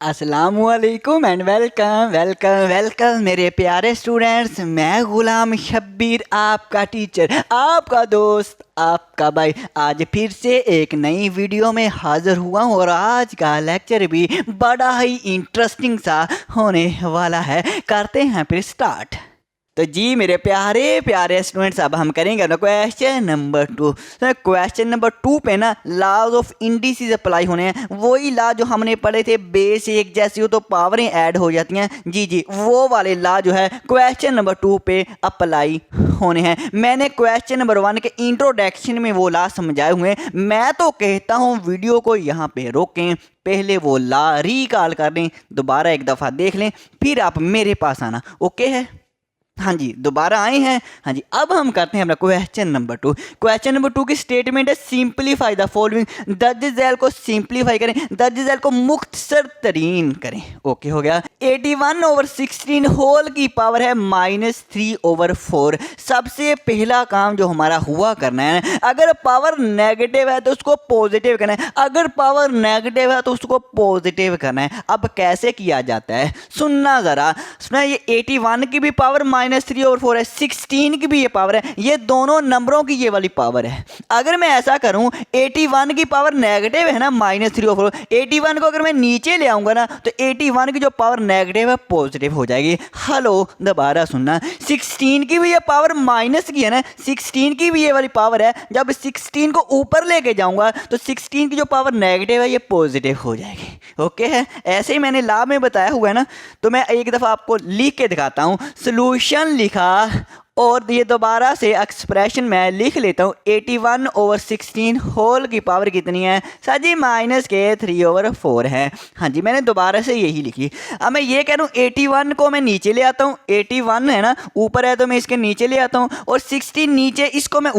अस्सलामुअलैकुम and welcome welcome welcome मेरे प्यारे स्टूडेंट्स। मैं गुलाम शब्बीर, आपका टीचर, आपका दोस्त, आपका भाई आज फिर से एक नई वीडियो में हाज़िर हुआ हूँ और आज का लेक्चर भी बड़ा ही इंटरेस्टिंग सा होने वाला है। करते हैं फिर स्टार्ट। तो जी मेरे प्यारे प्यारे स्टूडेंट्स, अब हम करेंगे ना क्वेश्चन नंबर 2। तो क्वेश्चन नंबर 2 पे ना लॉज ऑफ इंडिसेस अप्लाई होने हैं। वही लॉ जो हमने पढ़े थे, बेस एक जैसी हो तो पावरें ऐड हो जाती हैं। जी वो वाले लॉ जो है क्वेश्चन नंबर 2 पे अप्लाई होने हैं। मैंने क्वेश्चन नंबर 1 के इंट्रोडक्शन में वो लॉ समझाए हुए हैं। मैं तो कहता हूँ वीडियो को यहाँ पे रोकें, पहले वो लॉ रिकॉल कर लें, दोबारा एक दफ़ा देख लें, फिर आप मेरे पास आना। ओके है? हाँ जी, दोबारा आए हैं। हाँ जी, अब हम करते हैं अपना क्वेश्चन नंबर 2। क्वेश्चन नंबर 2 की स्टेटमेंट है सिंप्लीफाई द फॉलोइंग। दर्ज झैल को सिंप्लीफाई करें, दर्ज झैल को मुख्तसर तरीन करें। ओके हो गया। 81/16 होल की पावर है -3/4। सबसे पहला काम जो हमारा हुआ करना है, अगर पावर नेगेटिव है तो उसको पॉजिटिव करना है, अगर पावर नेगेटिव है तो उसको पॉजिटिव करना है। अब कैसे किया जाता है सुनना ज़रा। सुना, ये 81 की भी पावर -3/4 है, 16 की भी ये पावर है, ये दोनों नंबरों की ये वाली पावर है। अगर मैं ऐसा करूं, 81 की पावर नेगेटिव है ना -3/4, 81 को अगर मैं नीचे ले आऊंगा ना तो 81 की जो पावर नेगेटिव है पॉजिटिव हो जाएगी। हेलो, दोबारा सुनना, 16 की भी ये पावर माइनस की है ना, 16 की भी ये वाली पावर है। जब 16 को ऊपर लेके जाऊंगा तो 16 की जो पावर नेगेटिव है ये पॉजिटिव हो जाएगी। ओके है? ऐसे ही मैंने लॉ में बताया हुआ है ना, तो मैं एक दफ़ा आपको लिख के दिखाता हूँ। सोल्यूशन लिखा और ये दोबारा से एक्सप्रेशन मैं लिख लेता हूँ। 81/16 होल की पावर कितनी है सर जी? -3/4 है। हाँ जी, मैंने दोबारा से यही लिखी। अब मैं ये कह रहा हूँ 81 को मैं नीचे ले आता हूँ, 81 है ना ऊपर है तो मैं इसके नीचे ले आता हूँ, और 16 नीचे, इसको मैं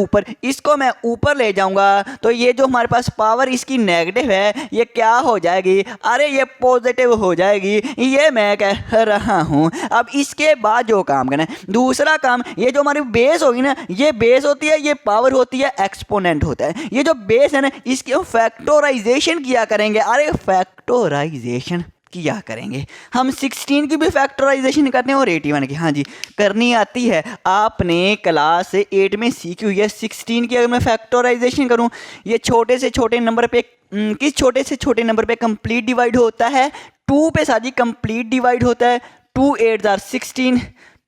ऊपर ले जाऊँगा तो ये जो हमारे पास पावर इसकी नेगेटिव है ये क्या हो जाएगी? अरे ये पॉजिटिव हो जाएगी, ये मैं कह रहा हूँ। अब इसके बाद जो काम करना है, दूसरा काम, ये जो हमारी बेस होगी ना, ये बेस होती है, ये पावर होती है, एक्सपोनेंट होता है। ये जो बेस है ना, इसकी हम फैक्टराइजेशन किया करेंगे। अरे फैक्टराइजेशन किया करेंगे हम। 16 की भी फैक्टराइजेशन करते हैं और 81 की, हाँ जी, करनी आती है। आपने क्लास 8 में सीखी हुई है। 16 की अगर मैं फैक्टराइजेशन करूं, ये छोटे से छोटे नंबर पे, किस छोटे से छोटे नंबर पे कंप्लीट डिवाइड होता है? 2 पे साजी कंप्लीट डिवाइड होता है। 2 8 जार 16,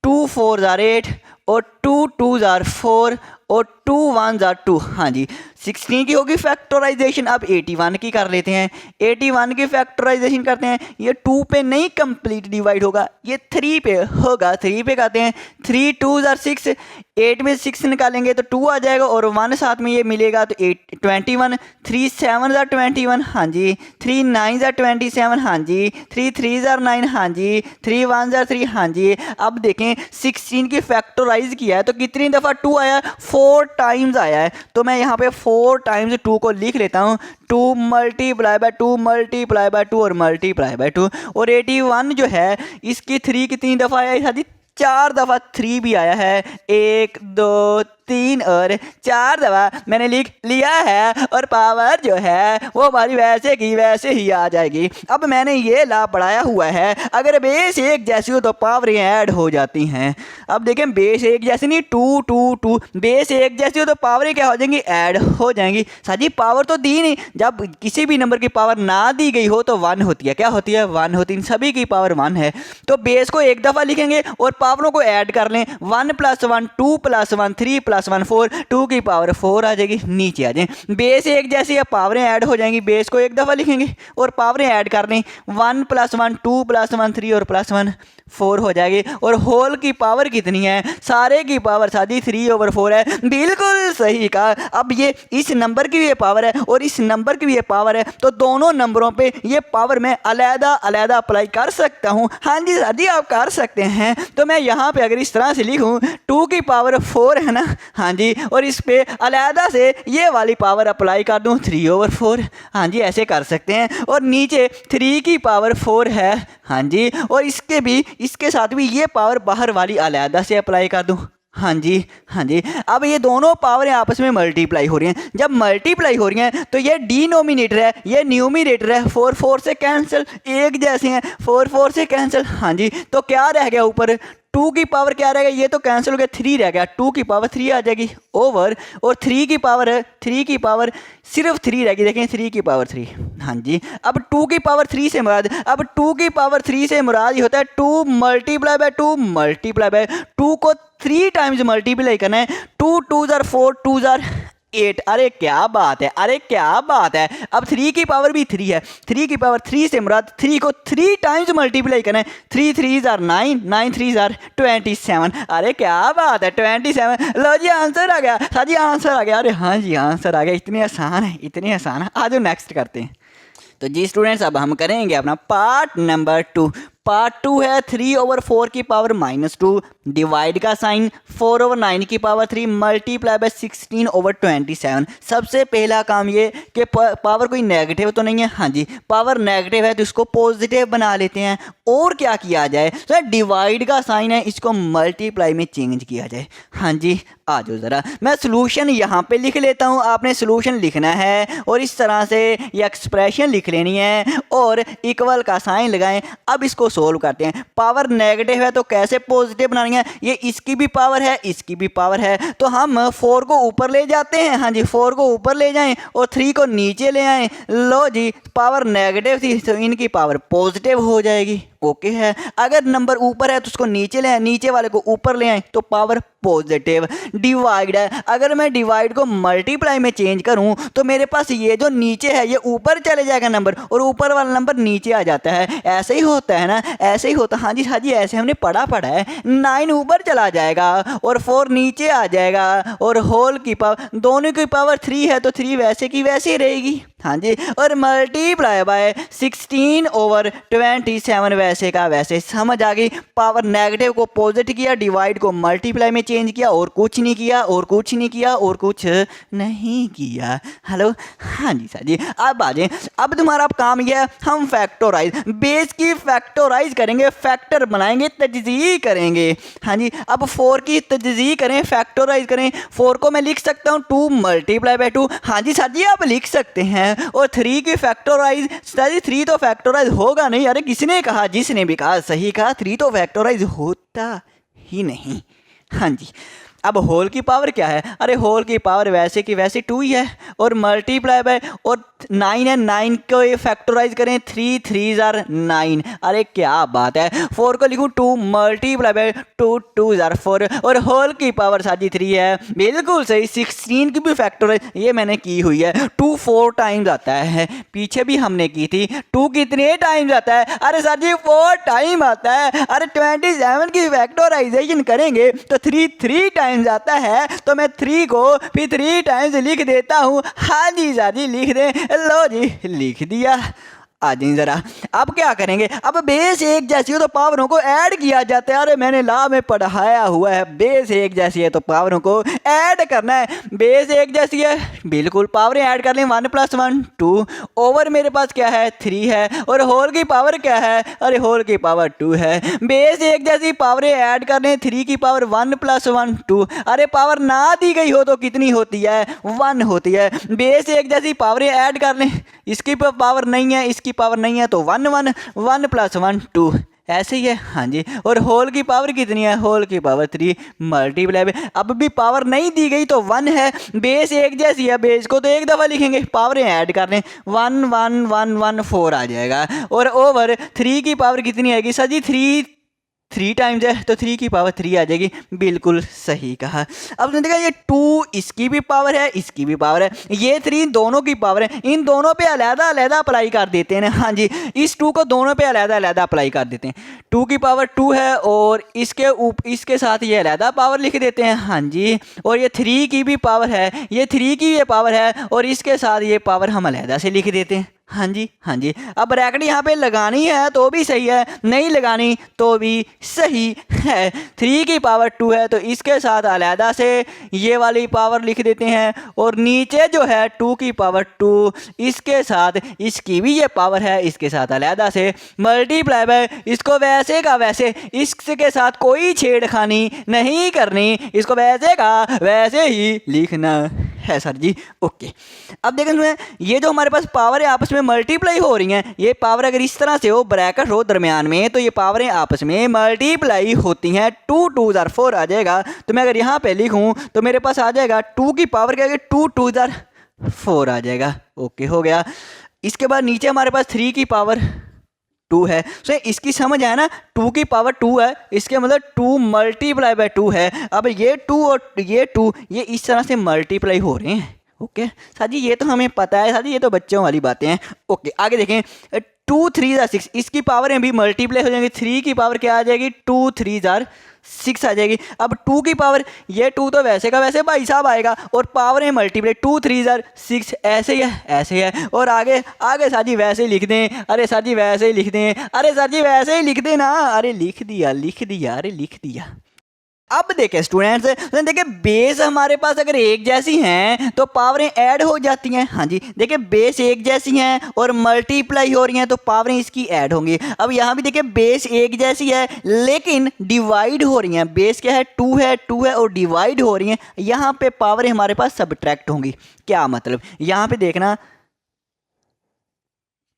2 4 जार 8 और 2 2 जार 4 और 2 1 जार 2। हाँ जी, 16 की होगी फैक्टराइजेशन। अब 81 की कर लेते हैं। 81 की फैक्टराइजेशन करते हैं। ये 2 पे नहीं कंप्लीट डिवाइड होगा, ये 3 पे होगा। 3 पे करते हैं। 3 2 जार 6, 8 में 6 निकालेंगे तो 2 आ जाएगा और 1 साथ में ये मिलेगा तो 21। 3 7 जार 21, हाँ जी। 3 9 जार 27, हाँ जी। 3 3 जार 9, हाँ जी। 3 1 जार 3, हाँ जी। अब देखें 16 की फैक्टराइज किया है तो कितनी दफ़ा 2 आया? 4 टाइम्स आया है। तो मैं यहाँ पे 4 टाइम्स 2 को लिख लेता हूँ। 2 मल्टीप्लाई बाय 2 मल्टीप्लाई बाय 2 और मल्टीप्लाई बाय 2। और 81 जो है इसकी 3 कितनी दफ़ा आया है? 4 दफ़ा 3 भी आया है। 1 2 3 और 4 दफ़ा मैंने लिख लिया है और पावर जो है वो हमारी वैसे की वैसे ही आ जाएगी। अब मैंने ये लॉ पढ़ाया हुआ है, अगर बेस एक जैसी हो तो पावरें ऐड हो जाती हैं। अब देखें, बेस एक जैसी नहीं, 2 2 2, बेस एक जैसी हो तो पावरें क्या हो जाएंगी? ऐड हो जाएंगी। साजी पावर तो दी नहीं, जब किसी भी नंबर की पावर ना दी गई हो तो 1 होती है। क्या होती है? 1 होती है। सभी की पावर 1 है तो बेस को एक दफ़ा लिखेंगे और पावरों को ऐड कर लें। 1 + 1 2 + 1 3 + 1 4, 2 की पावर 4 आ जाएगी। नीचे आ जाए, बेस एक जैसी है, पावरें ऐड हो जाएंगी। बेस को एक दफ़ा लिखेंगे और पावरें ऐड कर लें। 1 + 1 2 + 1 3 और +1 4 हो जाएगी। और होल की पावर कितनी है? सारे की पावर सादी 3/4 है। बिल्कुल सही कहा। अब ये इस नंबर की भी ये पावर है और इस नंबर की भी ये पावर है, तो दोनों नंबरों पे ये पावर मैं अलग अलग अप्लाई कर सकता हूँ। हाँ जी सादी, आप कर सकते हैं। तो मैं यहाँ पे अगर इस तरह से लिखूँ, 2 की पावर 4 है ना, हाँ जी, और इस पे अलहदा से ये वाली पावर अप्लाई कर दूँ 3/4। हाँ जी, ऐसे कर सकते हैं। और नीचे 3 की पावर 4 है, हाँ जी, और इसके साथ भी ये पावर बाहर वाली अलहदा से अप्लाई कर दूँ। हाँ जी, हाँ जी। अब ये दोनों पावरें आपस में मल्टीप्लाई हो रही हैं। जब मल्टीप्लाई हो रही हैं तो ये डिनोमिनेटर है, ये न्यूमिनेटर है, 4 4 से कैंसिल, एक जैसे हैं, 4 4 से कैंसिल। हाँ जी, तो क्या रह गया ऊपर, 2 की पावर क्या रहेगा, ये तो कैंसिल हो गया, 3 रह गया, 2 की पावर 3 आ जाएगी ओवर, और 3 की पावर है, 3 की पावर सिर्फ 3 रहेगी, देखें 3 की पावर 3। हाँ जी, अब 2 की पावर 3 से मुराद, अब 2 की पावर 3 से मुराद ये होता है 2 मल्टीप्लाई बाय 2 मल्टीप्लाई बाय 2 को 3 टाइम्स मल्टीप्लाई करना है, 2 2 जार 4 2 जार 8। अरे क्या बात है, अरे क्या बात है। अब 3 की पावर भी 3 है, 3 की पावर 3 से मुराद 3 को 3 टाइम्स मल्टीप्लाई करना है, 3 3 जार 9 9 3 जार 27। अरे क्या बात है, 27। लो जी आंसर आ गया, हाँ जी आंसर आ गया। अरे हाँ जी आंसर आ गया, इतनी आसान है, इतनी आसान है। आज नेक्स्ट करते हैं। तो जी स्टूडेंट्स, अब हम करेंगे अपना पार्ट नंबर 2। पार्ट 2 है 3 ओवर 4 की पावर -2, डिवाइड का साइन, 4 ओवर 9 की पावर 3 मल्टीप्लाई बाय 16 ओवर 27। सबसे पहला काम ये कि पावर कोई नेगेटिव तो नहीं है, हाँ जी पावर नेगेटिव है तो इसको पॉजिटिव बना लेते हैं। और क्या किया जाए, तो डिवाइड का साइन है, इसको मल्टीप्लाई में चेंज किया जाए। हाँ जी आ जाओ ज़रा, मैं सोलूशन यहाँ पे लिख लेता हूँ, आपने सोलूशन लिखना है और इस तरह से ये एक्सप्रेशन लिख लेनी है और इक्वल का साइन लगाएं। अब इसको सोल्व करते हैं। पावर नेगेटिव है तो कैसे पॉजिटिव बनानी है, ये इसकी भी पावर है, इसकी भी पावर है, तो हम 4 को ऊपर ले जाते हैं। हाँ जी 4 को ऊपर ले जाएं और 3 को नीचे ले आएं। लो जी, पावर नेगेटिव थी तो इनकी पावर पॉजिटिव हो जाएगी। ओके है, अगर नंबर ऊपर है तो उसको नीचे ले आए, नीचे वाले को ऊपर ले आए तो पावर पॉजिटिव। डिवाइड है, अगर मैं डिवाइड को मल्टीप्लाई में चेंज करूं तो मेरे पास ये जो नीचे है ये ऊपर चले जाएगा नंबर और ऊपर वाला नंबर नीचे आ जाता है। ऐसे ही होता है ना, ऐसे ही होता। हाँ जी ऐसे हमने पढ़ा है। 9 ऊपर चला जाएगा और 4 नीचे आ जाएगा और होल की पावर, दोनों की पावर 3 है तो 3 वैसे की वैसे रहेगी। हाँ जी, और मल्टीप्लाई बाय 16 ओवर 27 वैसे का वैसे। समझ आ गई, पावर नेगेटिव को पॉजिटिव किया, डिवाइड को मल्टीप्लाई में चेंज किया, और कुछ नहीं किया, और कुछ नहीं किया, और कुछ नहीं किया। हेलो हाँ जी सर जी, अब आ जाए। अब तुम्हारा काम यह है, हम फैक्टोराइज, बेस की फैक्टोराइज करेंगे, फैक्टर बनाएंगे, तजज़ी करेंगे। हाँ जी, अब 4 की तजज़ी करें, फैक्टोराइज करें। 4 को मैं लिख सकता हूँ 2 मल्टीप्लाई बाय 2। हाँ जी सर जी आप लिख सकते हैं। और 3 की फैक्टोराइज, सर जी 3 तो फैक्टोराइज होगा नहीं। अरे किसने कहा, जिसने भी कहा सही कहा, 3 तो फैक्टोराइज होता ही नहीं। हाँ जी, अब होल की पावर क्या है, अरे होल की पावर वैसे की वैसे 2 ही है और मल्टीप्लाई बाय, और 9 है, 9 को ये फैक्टराइज करें, 3 3 जार 9। अरे क्या बात है, 4 को लिखूं 2 मल्टीप्लाई बाय 2 2 जार 4 और होल की पावर साजी 3 है। बिल्कुल सही, 16 की भी फैक्टराइज ये मैंने की हुई है। 2 4 टाइम्स आता है, पीछे भी हमने की थी। 2 कितने टाइम्स आता है, अरे सर जी 4 टाइम आता है। अरे 27 की फैक्टराइजेशन करेंगे तो 3 3 टाइम्स आता है, तो मैं 3 को फिर 3 टाइम्स लिख देता हूँ। हाँ जी सर जी लिख दें, लो जी लिख दिया। आ जाइए ज़रा, अब क्या करेंगे, अब बेस एक जैसी हो तो पावरों को ऐड किया जाता है। अरे मैंने ला में पढ़ाया हुआ है, बेस एक जैसी है तो पावरों को ऐड करना है। बेस एक जैसी है, बिल्कुल पावरें ऐड कर लें, 1 + 1 2 ओवर मेरे पास क्या है 3 है और होल की पावर क्या है, अरे होल की पावर 2 है। बेस एक जैसी पावरें ऐड कर लें, 3 की पावर 1 + 1 2। अरे पावर ना दी गई हो तो कितनी होती है, 1 होती है। बेस एक जैसी पावरें ऐड कर लें, इसकी पावर नहीं है, इसकी पावर नहीं है तो 1 1 1 + 1 2 ऐसे ही है। हाँ जी, और होल की पावर कितनी है, होल की पावर 3 मल्टीप्लाई बाय, अब भी पावर नहीं दी गई तो 1 है। बेस एक जैसी है, बेस को तो एक दफ़ा लिखेंगे, पावरें ऐड कर लें, 1 1 1 1 4 आ जाएगा। और ओवर 3 की पावर कितनी आएगी सर जी, 3 टाइम्स है तो 3 की पावर 3 आ जाएगी। बिल्कुल सही कहा। अब तुमने देखा ये 2 इसकी भी पावर है, इसकी भी पावर है, ये 3 दोनों की पावर है। इन दोनों पे अलहदा अलहदा अप्लाई कर देते हैं। हाँ जी, इस 2 को दोनों पे अलहदा अलहदा अप्लाई कर देते हैं। 2 की पावर 2 है और इसके साथ ये अलहदा पावर लिख देते हैं। हाँ जी, और ये 3 की भी पावर है, ये 3 की ये पावर है और इसके साथ ये पावर हम अलहदा से लिख देते हैं। हाँ जी हाँ जी। अब ब्रैकेट यहाँ पे लगानी है तो भी सही है, नहीं लगानी तो भी सही है। 3 की पावर 2 है तो इसके साथ अलहदा से ये वाली पावर लिख देते हैं, और नीचे जो है 2 की पावर 2 इसके साथ इसकी भी ये पावर है, इसके साथ अलहदा से मल्टीप्लाई बाय, इसको वैसे का वैसे, इसके साथ कोई छेड़खानी नहीं करनी, इसको वैसे का वैसे ही लिखना है सर जी। ओके, अब देखें इसमें ये जो हमारे पास पावर है आपस में मल्टीप्लाई हो रही हैं, ये पावर अगर इस तरह से हो, ब्रैकेट हो दरमियान में, तो ये पावरें आपस में मल्टीप्लाई होती हैं। 2 2 4 आ जाएगा। तो मैं अगर यहाँ पे लिखूँ तो मेरे पास आ जाएगा 2 की पावर क्या है, 2 2 4 आ जाएगा। ओके हो गया। इसके बाद नीचे हमारे पास 3 की पावर 2 है। सो इसकी समझ है ना, 2 की पावर 2 है, इसके मतलब 2 मल्टीप्लाई बाय 2 है। अब ये 2 और ये 2 ये इस तरह से मल्टीप्लाई हो रहे हैं। ओके सर जी, ये तो हमें पता है सर जी, ये तो बच्चों वाली बातें हैं। ओके आगे देखें, 2 3 6, इसकी पावरें भी मल्टीप्लाई हो जाएंगी। 3 की पावर क्या आ जाएगी, 2 3 6 आ जाएगी। अब 2 की पावर, ये 2 तो वैसे का वैसे भाई साहब आएगा, और पावर है मल्टीप्लाई, 2 3 6 ऐसे ही है ऐसे ही है। और आगे आगे सर जी वैसे ही लिख दें, अरे सर जी वैसे ही लिख दें, अरे सर जी वैसे ही लिख दें ना, अरे लिख दिया अरे लिख दिया। अब देखें स्टूडेंट्स, देखिए बेस हमारे पास अगर एक जैसी हैं तो पावरें ऐड हो जाती हैं। हाँ जी, देखिए बेस एक जैसी हैं और मल्टीप्लाई हो रही हैं तो पावरें इसकी ऐड होंगी। अब यहाँ भी देखिए बेस एक जैसी है लेकिन डिवाइड हो रही हैं। बेस क्या है, 2 है और डिवाइड हो रही हैं, यहाँ पे पावरें हमारे पास सबट्रैक्ट होंगी। क्या मतलब, यहाँ पे देखना,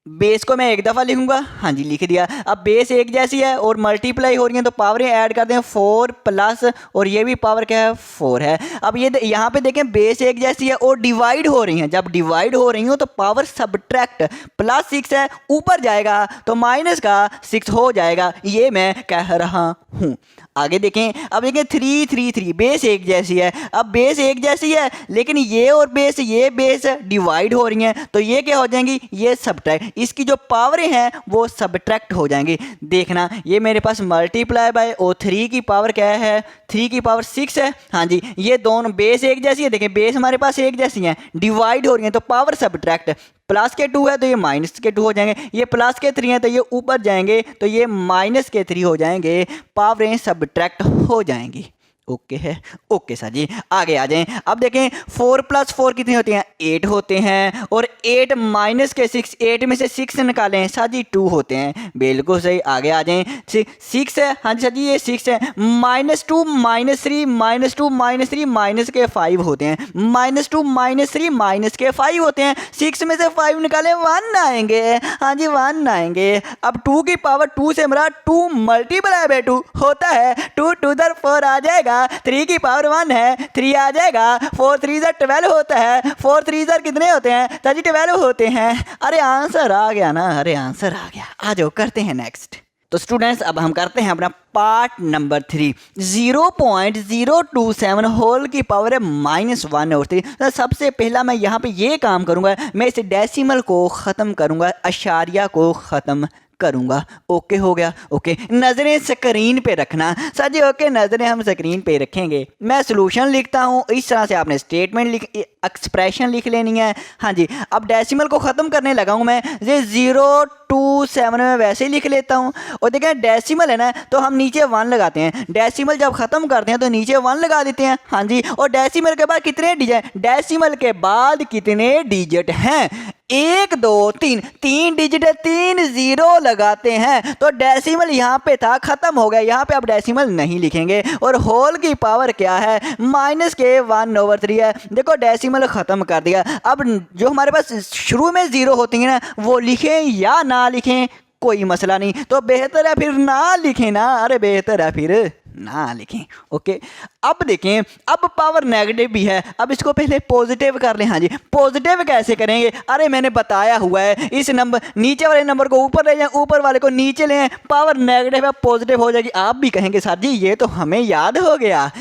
बेस को मैं एक दफ़ा लिखूंगा, हाँ जी लिख दिया। अब बेस एक जैसी है और मल्टीप्लाई हो रही है तो पावरें ऐड कर दें, 4 प्लस, और ये भी पावर क्या है, 4 है। अब ये यहाँ पे देखें बेस एक जैसी है और डिवाइड हो रही हैं, जब डिवाइड हो रही हो तो पावर सबट्रैक्ट, प्लस 6 है ऊपर जाएगा तो माइनस का 6 हो जाएगा, ये मैं कह रहा हूँ। आगे देखें, अब देखें 3 3 3, बेस एक जैसी है। अब बेस एक जैसी है लेकिन ये और बेस, ये बेस डिवाइड हो रही हैं तो ये क्या हो जाएंगी, ये सबट्रैक्ट, इसकी जो पावरें हैं वो सबट्रैक्ट हो जाएंगी। देखना ये मेरे पास मल्टीप्लाई बाय, और 3 की पावर क्या है, 3 की पावर 6 है। हाँ जी, ये दोनों बेस एक जैसी है, देखें बेस हमारे पास एक जैसी हैं, डिवाइड हो रही हैं तो पावर सबट्रैक्ट, प्लस के 2 है तो ये माइनस के 2 हो जाएंगे, ये प्लस के 3 है तो ये ऊपर जाएंगे तो ये माइनस के 3 हो जाएंगे, पावरें सबट्रैक्ट हो जाएंगी। ओके है, ओके सर जी। आगे आ जाएं। अब देखें 4 + 4 कितने होते हैं, 8 होते हैं, और 8 माइनस के 6, 8 में से 6 निकालें सर जी 2 होते हैं। बिल्कुल सही। आगे आ जाएं, 6 है, हाँ जी सर जी ये 6 है, -2 -3 -2 -3 माइनस के 5 होते हैं, -2 -3 माइनस के 5 होते हैं। 6 में से 5 निकालें 1 आएंगे, हाँ जी 1 आएंगे। अब 2 की पावर 2 से हमारा 2 मल्टीप्लाई बाय 2 होता है, 2 2 4 आ जाएगा। 3 की पावर 1 है, 3 आ जाएगा। 4 3 12 होता है, 4 3 कितने होते हैं सर जी, 12 होते हैं। अरे आंसर आ गया ना, अरे आंसर आ गया। आ जाओ करते हैं नेक्स्ट। तो स्टूडेंट्स अब हम करते हैं अपना पार्ट नंबर 3। 0.027 होल की पावर है -1 और 3। तो सबसे पहला मैं यहाँ पे ये काम करूँगा, मैं इस डेसिमल को ख़त्म करूँगा, अशारिया को ख़त्म करूँगा। ओके हो गया। ओके, नज़रें स्क्रीन पे रखना सर जी। ओके, नज़रें हम स्क्रीन पे रखेंगे, मैं सॉल्यूशन लिखता हूँ। इस तरह से आपने स्टेटमेंट एक्सप्रेशन लिख लेनी है। हाँ जी, अब डेसिमल को ख़त्म करने लगा हूँ मैं, ये 027 में वैसे ही लिख लेता हूँ। और देखें डेसिमल है ना तो हम नीचे 1 लगाते हैं, डेसिमल जब ख़त्म करते हैं तो नीचे 1 लगा देते हैं। हाँ जी, और डेसिमल के बाद कितने डिजिट, डेसिमल के बाद कितने डिजिट हैं, 1 2 3, 3 डिजिट है, 3 0 लगाते हैं तो डेसिमल यहाँ पे था, ख़त्म हो गया। यहाँ पे अब डेसिमल नहीं लिखेंगे। और होल की पावर क्या है, -1/3 है। देखो डेसिमल ख़त्म कर दिया। अब जो हमारे पास शुरू में 0 होती हैं ना, वो लिखें या ना लिखें कोई मसला नहीं, तो बेहतर है फिर ना लिखें ना, अरे बेहतर है फिर ना लिखें। ओके, अब देखें, अब पावर नेगेटिव भी है, अब इसको पहले पॉजिटिव कर लें। हाँ जी, पॉजिटिव कैसे करेंगे, अरे मैंने बताया हुआ है, इस नंबर नीचे वाले नंबर को ऊपर ले जाएं, ऊपर वाले को नीचे लें, पावर नेगेटिव है पॉजिटिव हो जाएगी। आप भी कहेंगे सर जी ये तो हमें याद हो गया,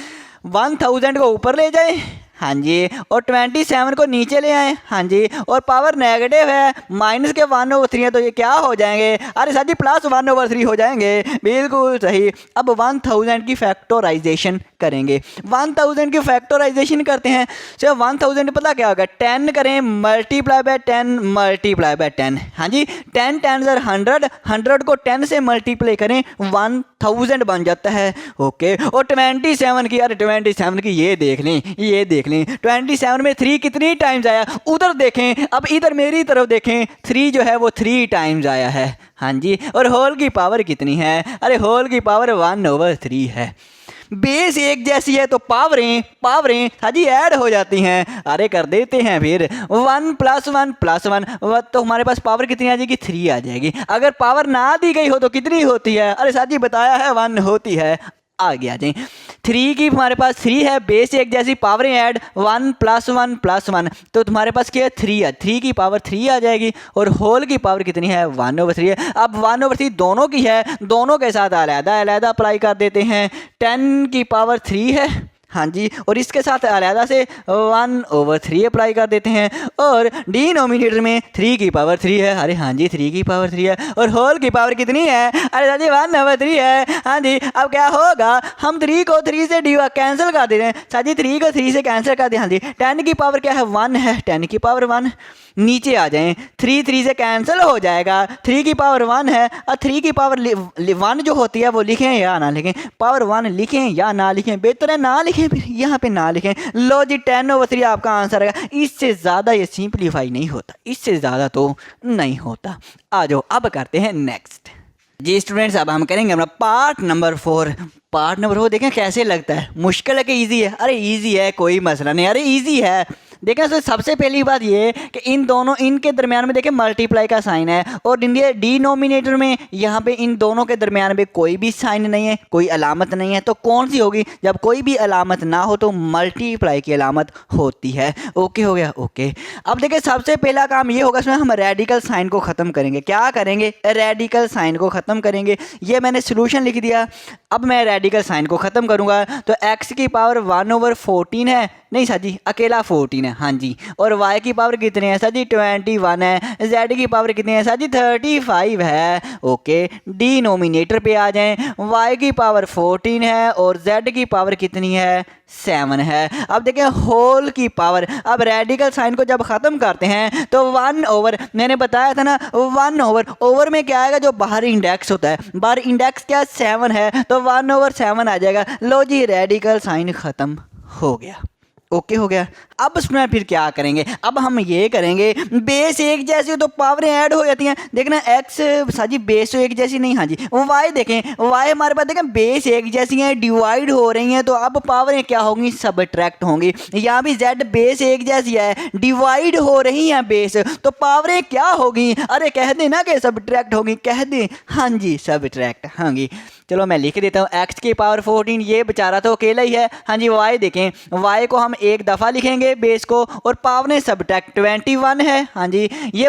1000 को ऊपर ले जाएं, हाँ जी, और 27 को नीचे ले आए, हाँ जी, और पावर नेगेटिव है, -1/3 है तो ये क्या हो जाएंगे, अरे सर जी +1/3 हो जाएंगे। बिल्कुल सही। अब 1000 की फैक्टराइजेशन करेंगे। 1000 की फैक्टराइजेशन करते हैं। चलो 1000 पता क्या होगा, 10 करें मल्टीप्लाई बाय 10 मल्टीप्लाई बाय 10। हाँ जी, 10 10 100, 100 को 10 से मल्टीप्लाई करें 1000 बन जाता है। ओके, और 27 की, अरे 27 की ये देख लें, ये देख लें 27 में 3 कितनी टाइम्स आया, उधर देखें, अब इधर मेरी तरफ देखें, 3 जो है वो 3 टाइम्स आया है। हाँ जी, और होल की पावर कितनी है, अरे होल की पावर 1/3 है। बेस एक जैसी है तो पावरें हाँ जी ऐड हो जाती हैं। अरे कर देते हैं फिर 1 + 1 + 1, तो हमारे पास पावर कितनी आ जाएगी, 3 आ जाएगी। अगर पावर ना दी गई हो तो कितनी होती है, अरे साथ ही बताया है 1 होती है। आगे आ जाए, 3 की हमारे पास 3 है, बेस एक जैसी, पावरें ऐड 1 + 1 + 1, तो तुम्हारे पास क्या है 3 है, 3 की पावर 3 आ जाएगी। और होल की पावर कितनी है 1/3 है। अब 1/3 दोनों की है, दोनों के साथ अलग अप्लाई कर देते हैं। 10 की पावर 3 है, हाँ जी, और इसके साथ अलहदा से 1/3 अप्लाई कर देते हैं। और डिनोमिनेटर में 3 की पावर 3 है, अरे हाँ जी 3 की पावर 3 है। और होल की पावर कितनी है, अरे हाँ जी 1/3 है। हाँ जी, अब क्या होगा, हम 3 को 3 से कैंसिल कर दे रहे हैं। हाँ जी 3 को 3 से कैंसिल कर दें। हाँ जी 10 की पावर क्या है 1 है, 10 की पावर 1। नीचे आ जाएं, 3 से कैंसिल हो जाएगा, 3 की पावर 1 है, और 3 की पावर 1 जो होती है वो लिखें या ना लिखें, पावर 1 लिखें या ना लिखें, बेहतर है ना लिखें, फिर यहाँ पे ना लिखें। लो जी 10/3 आपका आंसर है। इससे ज़्यादा ये सिंप्लीफाई नहीं होता, इससे ज़्यादा तो नहीं होता। आ जाओ अब करते हैं नेक्स्ट। जी स्टूडेंट्स, अब हम करेंगे अपना पार्ट नंबर 4। पार्ट नंबर 4 देखें कैसे लगता है, मुश्किल है कि ईजी है, अरे ईजी है कोई मसला नहीं, अरे ईजी है। देखें तो सबसे पहली बात ये कि इन दोनों, इनके दरमियान में देखें मल्टीप्लाई का साइन है, और डिनोमिनेटर में यहाँ पे इन दोनों के दरमियान में कोई भी साइन नहीं है, कोई अलामत नहीं है, तो कौन सी होगी, जब कोई भी अलामत ना हो तो मल्टीप्लाई की अलामत होती है। ओके हो गया, ओके। अब देखिए सबसे पहला काम ये होगा, इसमें हम रेडिकल साइन को ख़त्म करेंगे। क्या करेंगे, रेडिकल साइन को ख़त्म करेंगे। ये मैंने सोल्यूशन लिख दिया। अब मैं रेडिकल साइन को ख़त्म करूँगा, तो x की पावर 1/14 है, नहीं सर जी अकेला 14 है, हाँ जी। और y की पावर कितनी है सर जी 21 है। z की पावर कितनी है सर जी 35 है। ओके, डिनोमिनेटर पे आ जाएं, y की पावर 14 है और z की पावर कितनी है 7 है। अब देखें होल की पावर, अब रेडिकल साइन को जब ख़त्म करते हैं तो 1/, मैंने बताया था ना 1/, ओवर में क्या आएगा, जो बाहरी इंडेक्स होता है, बाहरी इंडेक्स क्या 7 है, तो 1/7 आ जाएगा। लो जी रेडिकल साइन ख़त्म हो गया। ओके हो गया। अब उसमें फिर क्या करेंगे, अब हम ये करेंगे, बेस एक जैसी हो तो पावरें ऐड हो जाती हैं। देखना एक्स साजी बेस तो एक जैसी नहीं, हाँ जी। वाई देखें, वाई हमारे पास देखें बेस एक जैसी हैं, डिवाइड हो रही हैं, तो अब पावरें क्या होंगी, सबट्रैक्ट होंगी। यहाँ भी जेड बेस एक जैसी है, डिवाइड हो रही हैं बेस, तो पावरें क्या होगी, अरे कह दें ना कि सबट्रैक्ट होगी, कह दें, हाँ जी सबट्रैक्ट होंगी। चलो मैं लिख देता हूँ, एक्स की पावर 14, ये बेचारा तो अकेला ही है, हाँ जी। वाई देखें, वाई को हम एक दफ़ा लिखेंगे बेस को, और पावर सबट्रैक्ट 21 है, हाँ जी। ये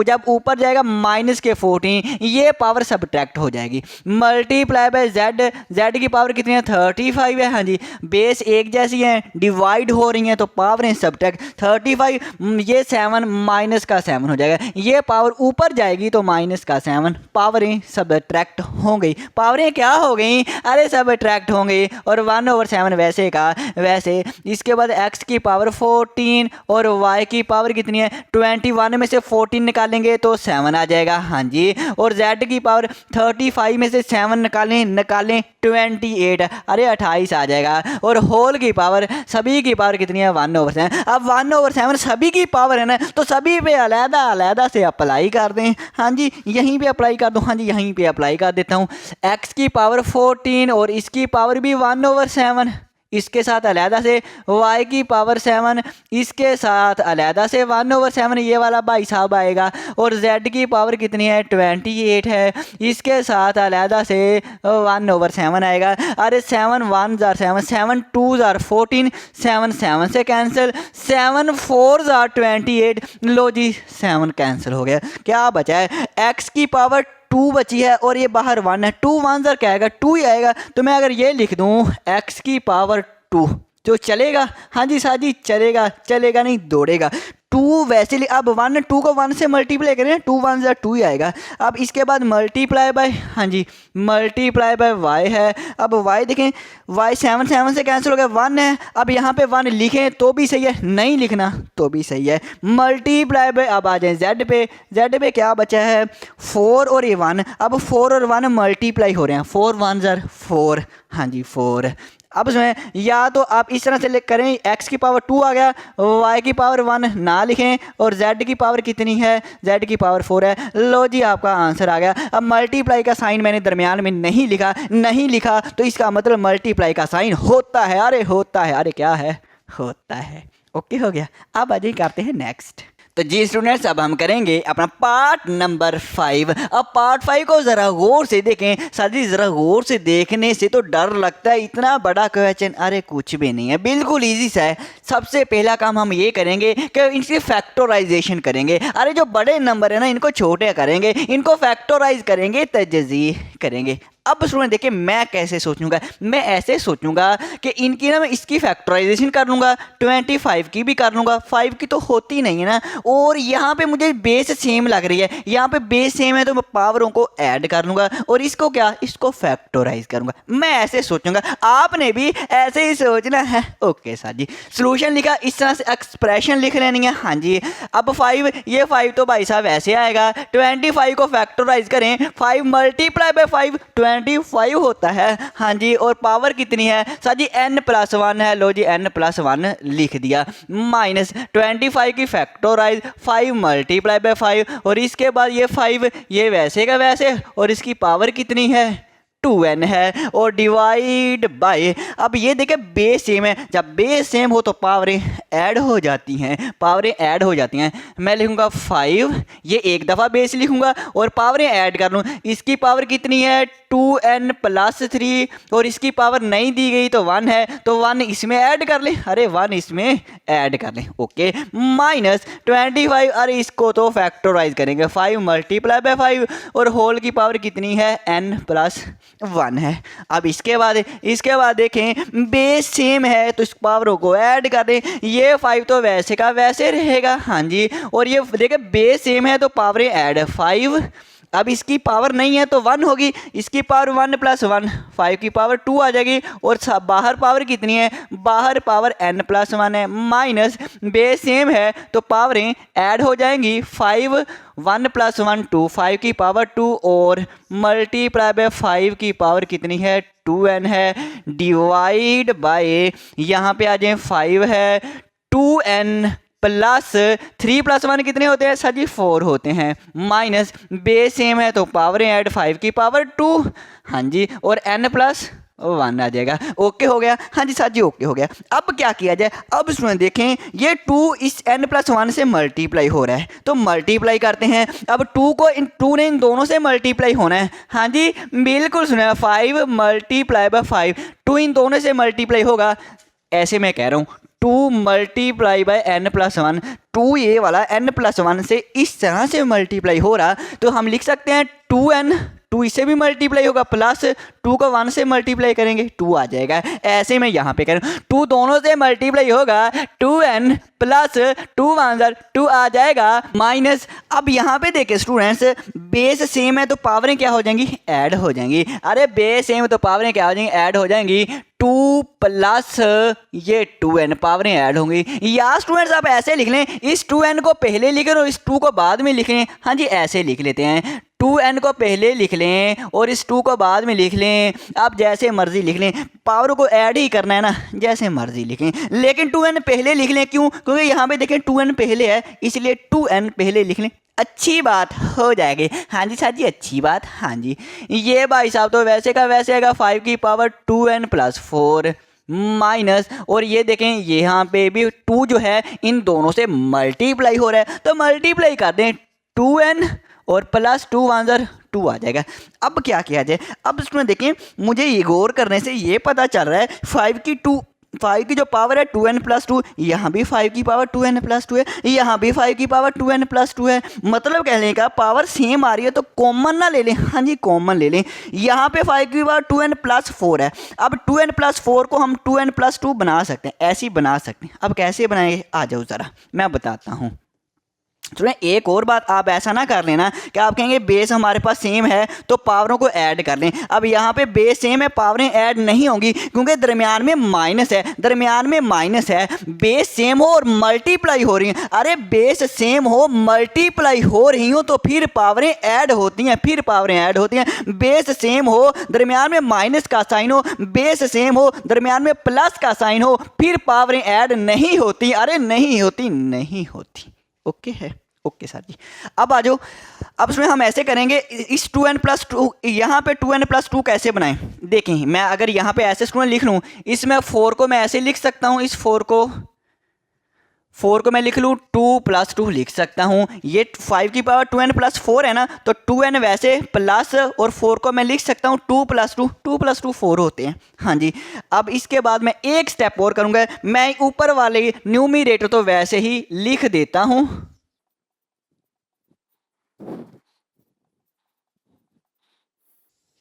जब ऊपर जाएगा माइनस के 14, ये पावर सबट्रैक्ट हो जाएगी। मल्टीप्लाई बाय जेड, जेड की पावर कितनी है 35 है, हाँ जी। बेस एक जैसी हैं, डिवाइड हो रही हैं, तो पावरें सबट्रैक्ट 35, ये 7 माइनस का 7 हो जाएगा, ये पावर ऊपर जाएगी तो माइनस का 7, पावरें सबट्रैक्ट हो गई। पावरें क्या हो गई, अरे सबट्रैक्ट हो गई, और 1/7 वैसे का वैसे। इसके बाद x की पावर 14 और y की पावर कितनी है 21 में से 14 निकालेंगे तो 7 आ जाएगा, हाँ जी। और z की पावर 35 में से 7 निकालें 28, अरे 28 आ जाएगा। और होल की पावर, सभी की पावर कितनी है 1/7। अब 1/7 सभी की पावर है ना, तो सभी पे अलग से अप्लाई कर दें, हाँ जी। यहीं पे अप्लाई कर दूँ, हाँ जी यहीं पे अप्लाई कर देता हूँ। x की पावर 14 और इसकी पावर भी 1/7, इसके साथ अलहदा से y की पावर 7, इसके साथ अलहदा से 1/7, ये वाला भाई साहब आएगा। और z की पावर कितनी है 28 है, इसके साथ अलहदा से 1/7 आएगा। अरे 7 1 जार 7, 7 2 जार 14, 7 7 से कैंसिल, 7 4 जार 28, लो जी 7 कैंसिल हो गया। क्या बचा है, x की पावर 2 बची है और ये बाहर 1 है, 2 1 जार क्या आएगा 2 ही आएगा। तो मैं अगर ये लिख दूं x की पावर 2, जो चलेगा, हाँ जी साजी चलेगा, चलेगा नहीं दौड़ेगा। 2 वैसे अब 1 2 को 1 से मल्टीप्लाई करें, 2 1 ज़ा 2 ही आएगा। अब इसके बाद मल्टीप्लाई बाय, हाँ जी मल्टीप्लाई बाय y है। अब y देखें, y 7 7 से कैंसिल हो गया, 1 है। अब यहाँ पे 1 लिखें तो भी सही है, नहीं लिखना तो भी सही है। मल्टीप्लाई बाय, अब आ जाए z पे क्या बचा है 4 और ये 1। अब 4 और 1 मल्टीप्लाई हो रहे हैं, 4 1 ज़र 4, हाँ जी 4। अब उसमें या तो आप इस तरह से करें, x की पावर 2 आ गया, y की पावर 1 ना लिखें, और z की पावर कितनी है, z की पावर 4 है। लो जी आपका आंसर आ गया। अब मल्टीप्लाई का साइन मैंने दरमियान में नहीं लिखा तो इसका मतलब मल्टीप्लाई का साइन होता है, अरे होता है, अरे क्या है, होता है। ओके हो गया। अब आ जाइए करते हैं नेक्स्ट। तो जी स्टूडेंट्स, अब हम करेंगे अपना पार्ट नंबर 5। अब पार्ट 5 को ज़रा गौर से देखें। सर जी ज़रा गौर से देखने से तो डर लगता है, इतना बड़ा क्वेश्चन, अरे कुछ भी नहीं है, बिल्कुल इजी सा है। सबसे पहला काम हम ये करेंगे कि इनकी फैक्टराइजेशन करेंगे। अरे जो बड़े नंबर है ना इनको छोटे करेंगे, इनको फैक्टराइज करेंगे, तजज़ी करेंगे। अब स्टूडेंट देखिए मैं कैसे सोचूंगा, मैं ऐसे सोचूंगा कि इनकी ना मैं इसकी फैक्टराइजेशन कर लूँगा, 25 की भी कर लूँगा, 5 की तो होती नहीं है ना, और यहाँ पे मुझे बेस सेम लग रही है, यहाँ पे बेस सेम है तो मैं पावरों को ऐड कर लूँगा और इसको क्या, इसको फैक्टराइज करूँगा। मैं ऐसे सोचूंगा, आपने भी ऐसे ही सोचना है। ओके सर जी, सोल्यूशन लिखा, इस तरह से एक्सप्रेशन लिख लेनी है। हाँ जी, अब 5, ये 5 तो भाई साहब ऐसे आएगा, 25 को फैक्टराइज करें, 5 मल्टीप्लाई बाय 5 25 होता है। हाँ जी, और पावर कितनी है सर जी, n+1 है। लो जी n+1 लिख दिया, माइनस 25 की फैक्टराइज 5 मल्टीप्लाई बाय 5, और इसके बाद ये 5 ये वैसे का वैसे, और इसकी पावर कितनी है 2n है, और डिवाइड बाय, अब ये देखें बेस सेम है, जब बेस सेम हो तो पावरें ऐड हो जाती हैं, पावरें ऐड हो जाती हैं। मैं लिखूंगा 5, ये एक दफ़ा बेस लिखूंगा और पावरें ऐड कर लूँ। इसकी पावर कितनी है 2n+3, और इसकी पावर नहीं दी गई तो 1 है, तो 1 इसमें ऐड कर लें, अरे 1 इसमें ऐड कर लें। ओके, माइनस 25, अरे इसको तो फैक्टराइज करेंगे, 5 मल्टीप्लाई बाय 5, और होल की पावर कितनी है n+1 है। अब इसके बाद देखें बेस सेम है तो इस पावरों को ऐड कर दें, ये 5 तो वैसे का वैसे रहेगा। हाँ जी, और ये देखें बेस सेम है तो पावरें ऐड 5, अब इसकी पावर नहीं है तो 1 होगी, इसकी पावर 1+1, 5 की पावर 2 आ जाएगी, और बाहर पावर कितनी है, बाहर पावर n+1 है, माइनस बेस सेम है तो पावरें ऐड हो जाएंगी, 5 1+1 2, 5 की पावर 2, और मल्टीप्लाई बाय 5 की पावर कितनी है 2n है, डिवाइड बाय, यहाँ पे आ जाए 5 है, 2n प्लस 3+1 कितने होते हैं सर जी 4 होते हैं, माइनस बेस सेम है तो पावरें ऐड 5 की पावर 2, हाँ जी, और n+1 आ जाएगा। ओके हो गया, हाँ जी सर जी ओके हो गया। अब क्या किया जाए, अब इसमें देखें ये 2 इस n+1 से मल्टीप्लाई हो रहा है तो मल्टीप्लाई करते हैं। अब 2 ने इन दोनों से मल्टीप्लाई होना है। हाँ जी बिल्कुल सुना, 5 मल्टीप्लाई बाय 5, 2 इन दोनों से मल्टीप्लाई होगा, ऐसे मैं कह रहा हूँ 2 मल्टीप्लाई बाय n+1, 2 ये वाला n+1 से इस तरह से मल्टीप्लाई हो रहा तो हम लिख सकते हैं 2n, 2 इससे भी मल्टीप्लाई होगा, प्लस 2 को 1 से मल्टीप्लाई करेंगे 2 आ जाएगा। ऐसे मैं यहाँ पे कह रहा हूँ 2 दोनों से मल्टीप्लाई होगा, 2n प्लस 2 1 2 आ जाएगा, माइनस, अब यहाँ पे देखें स्टूडेंट्स बेस सेम है तो पावरें क्या हो जाएंगी, ऐड हो जाएंगी। अरे बेस सेम है तो पावरें क्या हो जाएंगी, ऐड हो जाएंगी, 2 प्लस ये 2n, पावरें ऐड होंगी। या स्टूडेंट्स आप ऐसे लिख लें, इस 2n को पहले लिखें और इस 2 को बाद में लिख लें। हाँ जी ऐसे लिख लेते हैं, 2n को पहले लिख लें और इस 2 को बाद में लिख लें, आप जैसे मर्जी लिख लें, पावर को ऐड ही करना है ना, जैसे मर्जी लिखें, लेकिन 2n पहले लिख लें। क्यों? क्योंकि यहाँ पे देखें 2n पहले है, इसलिए 2n पहले लिख लें, अच्छी बात हो जाएगी। हाँ जी साथ जी अच्छी बात। हाँ जी, ये भाई साहब तो वैसे का वैसे आएगा, 5 की पावर 2n प्लस 4 माइनस, और ये देखें यहाँ पे भी 2 जो है इन दोनों से मल्टीप्लाई हो रहा है तो मल्टीप्लाई कर दें, 2n और प्लस 2 1 2 आ जाएगा। अब क्या किया जाए, अब इसमें देखें मुझे ये गौर करने से ये पता चल रहा है 5 की 5 की जो पावर है 2n+2, यहाँ भी 5 की पावर 2n+2 है, यहाँ भी 5 की पावर 2n+2 है। मतलब कहने का पावर सेम आ रही है तो कॉमन ना ले लें, हाँ जी कॉमन ले लें। यहाँ पे 5 की पावर 2n+4 है। अब 2n+4 को हम 2n+2 बना सकते हैं, ऐसे ही बना सकते हैं। अब कैसे बनाएंगे, आ जाओ ज़रा मैं बताता हूँ। सुने, एक और बात, आप ऐसा ना कर लेना कि आप कहेंगे बेस हमारे पास सेम है तो पावरों को ऐड कर लें। अब यहाँ पे बेस सेम है, पावरें ऐड नहीं होंगी क्योंकि दरमियान में माइनस है, दरमियान में माइनस है। बेस सेम हो और मल्टीप्लाई हो रही हैं, अरे बेस सेम हो मल्टीप्लाई हो रही हो तो फिर पावरें ऐड होती हैं, फिर पावरें ऐड होती हैं। बेस सेम हो, दरमियान में माइनस का साइन हो, बेस सेम हो, दरमियान में प्लस का साइन हो, फिर पावरें ऐड नहीं होती, अरे नहीं होती, नहीं होती। ओके है, ओके सर जी। अब आ जाओ, अब इसमें हम ऐसे करेंगे, इस 2n+2 यहाँ पे 2n+2 कैसे बनाएं, देखें। मैं अगर यहाँ पे ऐसे स्टूडेंट लिख लूँ, इसमें 4 को मैं ऐसे लिख सकता हूँ, इस 4 को मैं लिख लूँ 2+2 लिख सकता हूँ। ये 5 की पावर 2n+4 है ना, तो 2n वैसे प्लस और 4 को मैं लिख सकता हूँ 2+2, 2+2 4 होते हैं, हाँ जी। अब इसके बाद मैं एक स्टेप और करूँगा, मैं ऊपर वाले न्यूमरेटर तो वैसे ही लिख देता हूँ।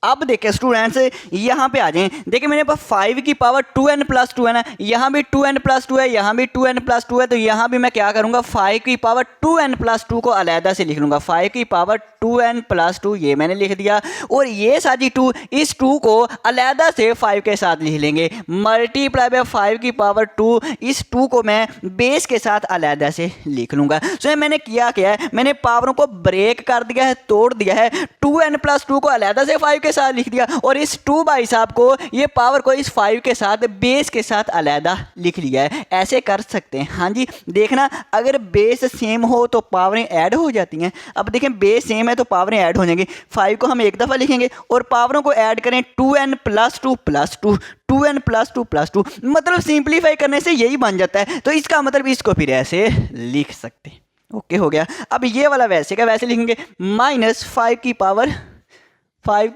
अब देखिए स्टूडेंट्स, यहाँ पे आ जाएं, देखिए मेरे पास 5 की पावर 2n+2 है ना, यहाँ भी 2n+2 है, यहाँ भी 2n+2 है, तो यहाँ भी मैं क्या करूँगा, 5 की पावर 2n+2 को अलहदा से लिख लूँगा। 5 की पावर 2n+2 ये मैंने लिख दिया, और ये साजी 2, इस 2 को अलहदा से 5 के साथ लिख लेंगे, मल्टीप्लाई बाय 5 की पावर 2, इस 2 को मैं बेस के साथ अलहदा से लिख लूँगा। सो मैंने किया क्या है, मैंने पावरों को ब्रेक कर दिया है, तोड़ दिया है, 2n+2 को अलहदा से 5 के साथ लिख दिया, और इस 2 भाई साहब को, ये पावर को इस 5 के साथ बेस के साथ अलहदा लिख लिया है। ऐसे कर सकते हैं, हाँ जी। देखना, अगर बेस सेम हो तो पावरें ऐड हो जाती हैं। अब देखें बेस सेम है तो पावरें ऐड हो जाएंगी। 5 को हम एक दफ़ा लिखेंगे और पावरों को ऐड करें 2n+2 + 2, 2n+2 + 2, मतलब सिंप्लीफाई करने से यही बन जाता है। तो इसका मतलब इसको फिर ऐसे लिख सकते हैं। ओके हो गया। अब ये वाला वैसे का वैसे लिखेंगे, -5 की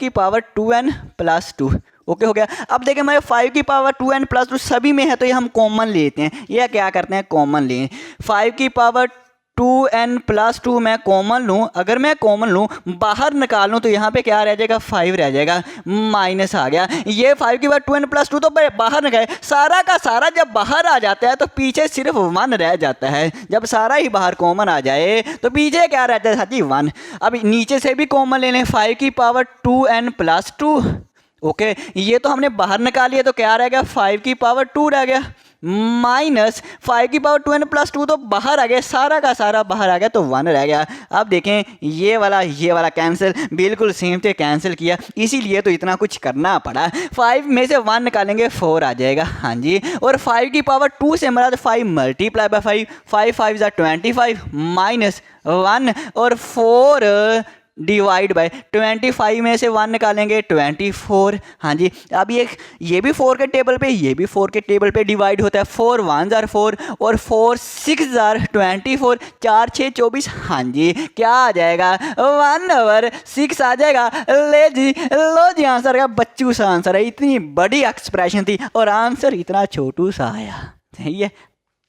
पावर 2n+2। ओके हो गया। अब देखें हमारे 5 की पावर 2n+2 सभी में है तो ये हम कॉमन लेते हैं। ये क्या करते हैं, कॉमन लें। 5 की पावर 2n+2 मैं कॉमन लूँ, अगर मैं कॉमन लूँ बाहर निकाल लूँ तो यहाँ पे क्या रह जाएगा, 5 रह जाएगा, माइनस आ गया। ये 5 की बार 2n+2 तो बाहर निकाले, सारा का सारा जब बाहर आ जाता है तो पीछे सिर्फ 1 रह जाता है। जब सारा ही बाहर कॉमन आ जाए तो पीछे क्या रहता है साथी, 1। अब नीचे से भी कॉमन ले लें, 5 की पावर 2n+2। ओके, ये तो हमने बाहर निकाल लिया तो क्या रह गया, 5 की पावर 2 रह गया, माइनस 5 की पावर 2n+2 तो बाहर आ गया, सारा का सारा बाहर आ गया तो 1 रह गया। अब देखें ये वाला कैंसिल, बिल्कुल सेम थे, कैंसिल किया, इसीलिए तो इतना कुछ करना पड़ा। 5 में से 1 निकालेंगे 4 आ जाएगा, हाँ जी। और 5 की पावर 2 से मरा 5 मल्टीप्लाई बाय 5, 5 5 25 माइनस 1 और 4 डिवाइड बाय 25 में से 1 निकालेंगे 24, हाँ जी। अब ये भी 4 के टेबल पे, ये भी 4 के टेबल पे डिवाइड होता है। 4 1 जार 4 और 4 6 जार 24, 4 6 24, हाँ जी। क्या आ जाएगा, 1/6 आ जाएगा। ले जी, लो जी आंसर का बच्चू सा आंसर है। इतनी बड़ी एक्सप्रेशन थी और आंसर इतना छोटू सा आया। सही है,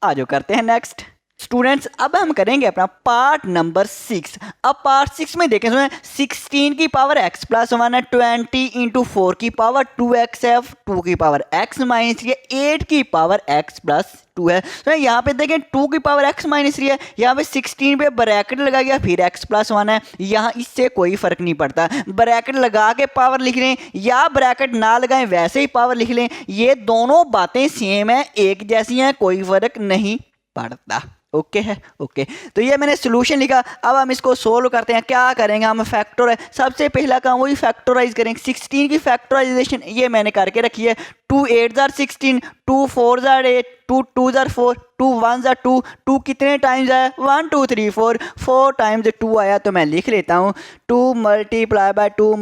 आ जाओ करते हैं नेक्स्ट स्टूडेंट्स। अब हम करेंगे अपना पार्ट नंबर 6। अब पार्ट 6 में देखें, 16 की पावर x + 1 है, 20 × 4 की पावर 2x है, 2 की पावर x - 3 है, 8 की पावर x + 2 है। तो यहाँ पे देखें 2 की पावर x - 3 है, यहाँ पे 16 पे ब्रैकेट लगा गया, फिर x + 1 है। यहाँ इससे कोई फर्क नहीं पड़ता, ब्रैकेट लगा के पावर लिख लें या ब्रैकेट ना लगाएं वैसे ही पावर लिख लें, ये दोनों बातें सेम है, एक जैसी हैं, कोई फर्क नहीं पड़ता। ओके है, ओके। तो ये मैंने सोल्यूशन लिखा। अब हम इसको सोल्व करते हैं। क्या करेंगे हम, फैक्टर है, सबसे पहला काम वही फैक्टराइज करेंगे। 16 की फैक्टराइजेशन ये मैंने करके रखी है। 2 8 जार 16, 2 4 जार 8, 2 2 जार 4, 2 1 जार 2, 2 कितने टाइम्स आया, 1 2 3 4, 4 टाइम्स 2 आया, तो मैं लिख लेता हूँ 2 × 2 × 2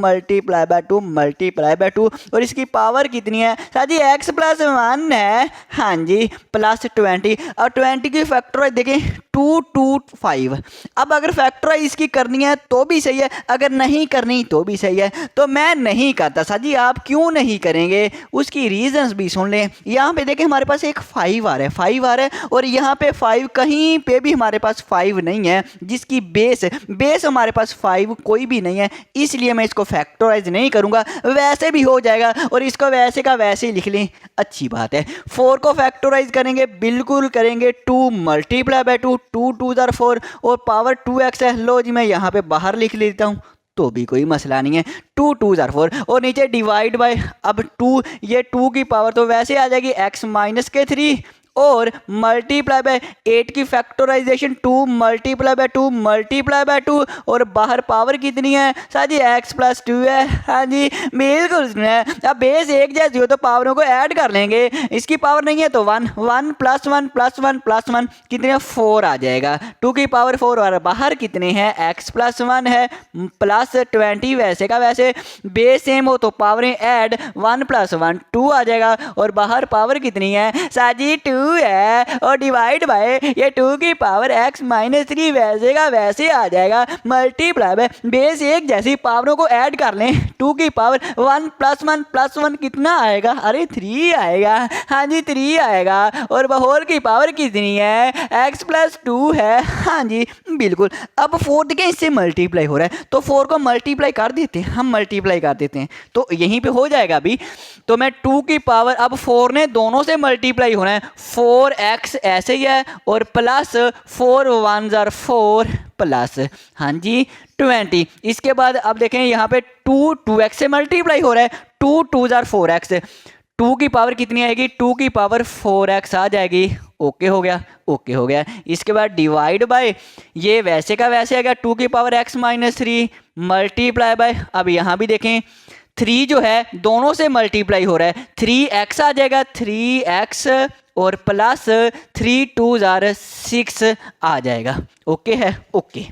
× 2, और इसकी पावर कितनी है सर जी, x + 1 है, हाँ जी, +20। और 20 की फैक्टराइज देखें, 225। अब अगर फैक्टराइज की करनी है तो भी सही है, अगर नहीं करनी तो भी सही है। तो मैं नहीं करता। सर जी आप क्यों नहीं करेंगे, उसकी रीजंस भी सुन लें। यहाँ पे देखें हमारे पास एक 5 आ रहा है, 5 आ रहा है, और यहाँ पे 5 कहीं पे भी हमारे पास 5 नहीं है, जिसकी बेस हमारे पास 5 कोई भी नहीं है, इसलिए मैं इसको फैक्टराइज नहीं करूँगा। वैसे भी हो जाएगा और इसको वैसे का वैसे ही लिख लें, अच्छी बात है। 4 को फैक्टराइज करेंगे, बिल्कुल करेंगे। 2 मल्टीप्लाई बाय 2, 2 2 आर 4 और पावर 2x है। लो जी मैं यहाँ पे बाहर लिख लेता हूँ तो भी कोई मसला नहीं है। 2 2 आर 4 और नीचे डिवाइड बाय, अब 2, ये 2 की पावर तो वैसे आ जाएगी x माइनस के 3 और मल्टीप्लाई बाय 8 की factorization 2 multiply by 2 multiply by 2 और बाहर पावर कितनी है सर जी x प्लस 2 है। हाँ जी बिल्कुल है। अब बेस एक जैसी हो तो पावरों को ऐड कर लेंगे, इसकी पावर नहीं है तो 1 1 प्लस 1 प्लस 1 प्लस 1 कितने 4 आ जाएगा। 2 की पावर 4 और बाहर कितने हैं x प्लस 1 है प्लस 20, वैसे का वैसे बेस सेम हो तो पावरें ऐड 1 प्लस 1 2 आ जाएगा और बाहर पावर कितनी है सर जी 2 है और डिवाइड बाय ये 2 की पावर x माइनस 3 वैसे का वैसे आ जाएगा मल्टीप्लाई बाय बेस एक जैसी पावरों को ऐड कर लें। 2 की पावर 1 प्लस 1 कितना आएगा, अरे 3 आएगा। हाँ जी 3 आएगा और होल की पावर कितनी है x प्लस 2 है। हाँ जी बिल्कुल। अब 4 देखें इससे मल्टीप्लाई हो रहा है तो 4 को मल्टीप्लाई कर देते हैं, हम मल्टीप्लाई कर देते हैं तो यहीं पे हो जाएगा अभी। तो मैं 2 की पावर, अब 4 ने दोनों से मल्टीप्लाई होना है, 4x ऐसे ही है और प्लस 4 1 जार 4 प्लस हाँ जी 20। इसके बाद अब देखें यहाँ पे 2x से मल्टीप्लाई हो रहा है, 2 2 जार 4x, 2 की पावर कितनी आएगी 2 की पावर 4x आ जाएगी। ओके हो गया, ओके हो गया। इसके बाद डिवाइड बाय ये वैसे का वैसे आ गया 2 की power x minus 3 multiply by, अब यहाँ भी देखें 3 जो है दोनों से मल्टीप्लाई हो रहा है, 3x आ जाएगा 3x और प्लस 3 2 जार 6 आ जाएगा। ओके है, ओके।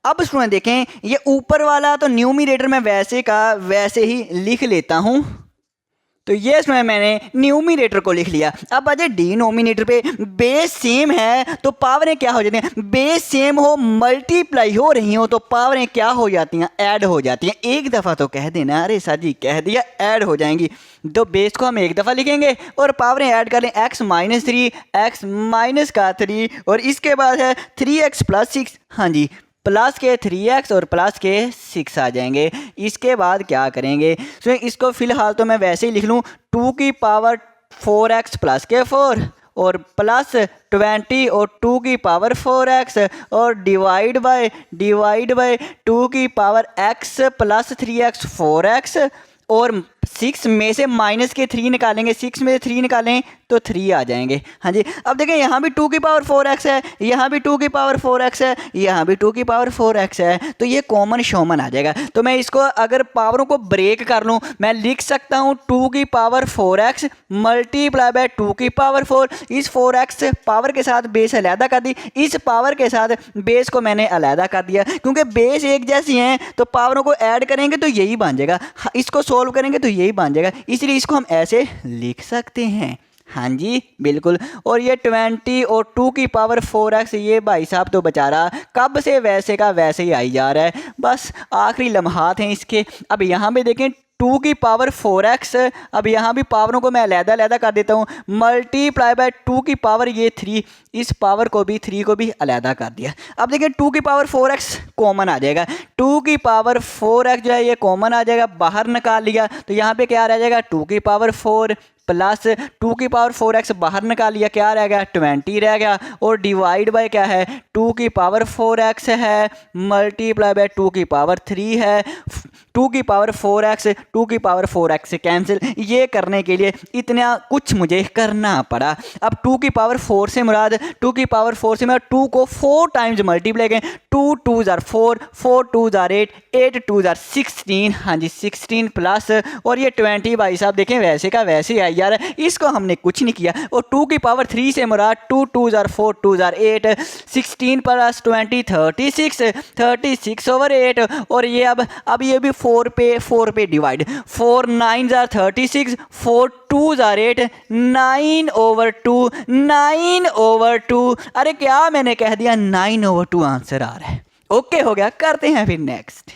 अब स्टूडेंट देखें ये ऊपर वाला तो न्यूमरेटर में वैसे का वैसे ही लिख लेता हूं, तो ये इसमें मैंने न्यूमरेटर को लिख लिया। अब अजय डिनोमिनेटर पे बेस सेम है तो पावरें क्या हो जाती हैं, बेस सेम हो मल्टीप्लाई हो रही हो तो पावरें क्या हो जाती हैं, ऐड हो जाती हैं। एक दफ़ा तो कह देना, अरे सर जी कह दिया ऐड हो जाएंगी, तो बेस को हम एक दफ़ा लिखेंगे और पावरें ऐड कर लें x माइनस 3 x माइनस का 3 और इसके बाद है 3x प्लस 6, हाँ जी प्लस के 3x और प्लस के 6 आ जाएंगे। इसके बाद क्या करेंगे, सो इसको फिलहाल तो मैं वैसे ही लिख लूँ 2 की पावर 4x प्लस के 4 और प्लस 20 और 2 की पावर 4x और डिवाइड बाय 2 की power x plus 3x 4x और 6 में से माइनस के 3 निकालेंगे, 6 में से 3 निकालें तो 3 आ जाएंगे। हाँ जी अब देखें यहाँ भी 2 की पावर 4x है, यहाँ भी 2 की पावर 4x है, यहाँ भी 2 की पावर 4x है, तो ये कॉमन शॉमन आ जाएगा। तो मैं इसको अगर पावरों को ब्रेक कर लूँ मैं लिख सकता हूँ 2 की पावर 4x मल्टीप्लाई बाय 2 की पावर 4, इस 4x पावर के साथ बेस अलहदा कर दी, इस पावर के साथ बेस को मैंने अलहदा कर दिया, क्योंकि बेस एक जैसी हैं तो पावरों को ऐड करेंगे तो यही बन जाएगा, इसको सोल्व करेंगे तो यही बन जाएगा, इसलिए इसको हम ऐसे लिख सकते हैं। हाँ जी बिल्कुल। और ये 20 और 2 की पावर 4x, ये भाई साहब तो बेचारा कब से वैसे का वैसे ही आई जा रहा है, बस आखिरी लम्हात हैं इसके। अब यहाँ पे देखें 2 की पावर 4x, अब यहाँ भी पावरों को मैं अलहदा कर देता हूँ, मल्टीप्लाई बाय 2 की पावर ये 3, इस पावर को भी 3 को भी अलहदा कर दिया। अब देखिए 2 की पावर 4x कॉमन आ जाएगा, 2 की पावर 4x जो है ये कॉमन आ जाएगा, बाहर निकाल लिया तो यहाँ पे क्या रह जाएगा 2 की पावर 4 प्लस 2 की पावर 4x बाहर निकाल लिया, क्या रह गया 20 रह गया और डिवाइड बाय क्या है 2 की पावर 4x है मल्टीप्लाई बाय 2 की पावर 3 है, 2 की पावर 4x 2 की पावर 4x से कैंसिल। ये करने के लिए इतना कुछ मुझे करना पड़ा। अब 2 की पावर 4 से मुराद 2 की पावर 4 से मुराद 2 को 4 टाइम्स मल्टीप्लाई करें, 2 2 जार 4 4 2 जार 8 8 2 जार 16, हाँ जी 16 प्लस और ये 20 भाई साहब देखें वैसे का वैसे आई यार, इसको हमने कुछ नहीं किया। और 2 की पावर 3 से मुराद 2 2 जार 4 2 जार 8 16 प्लस 20 36 36 ओवर 8 और ये अब ये भी 4 पे डिवाइड, 4 9 are 36, 4 2 are 8, 9/2, 9/2। अरे क्या मैंने कह दिया, 9/2 आंसर आ रहा है। ओके हो गया, करते हैं फिर नेक्स्ट।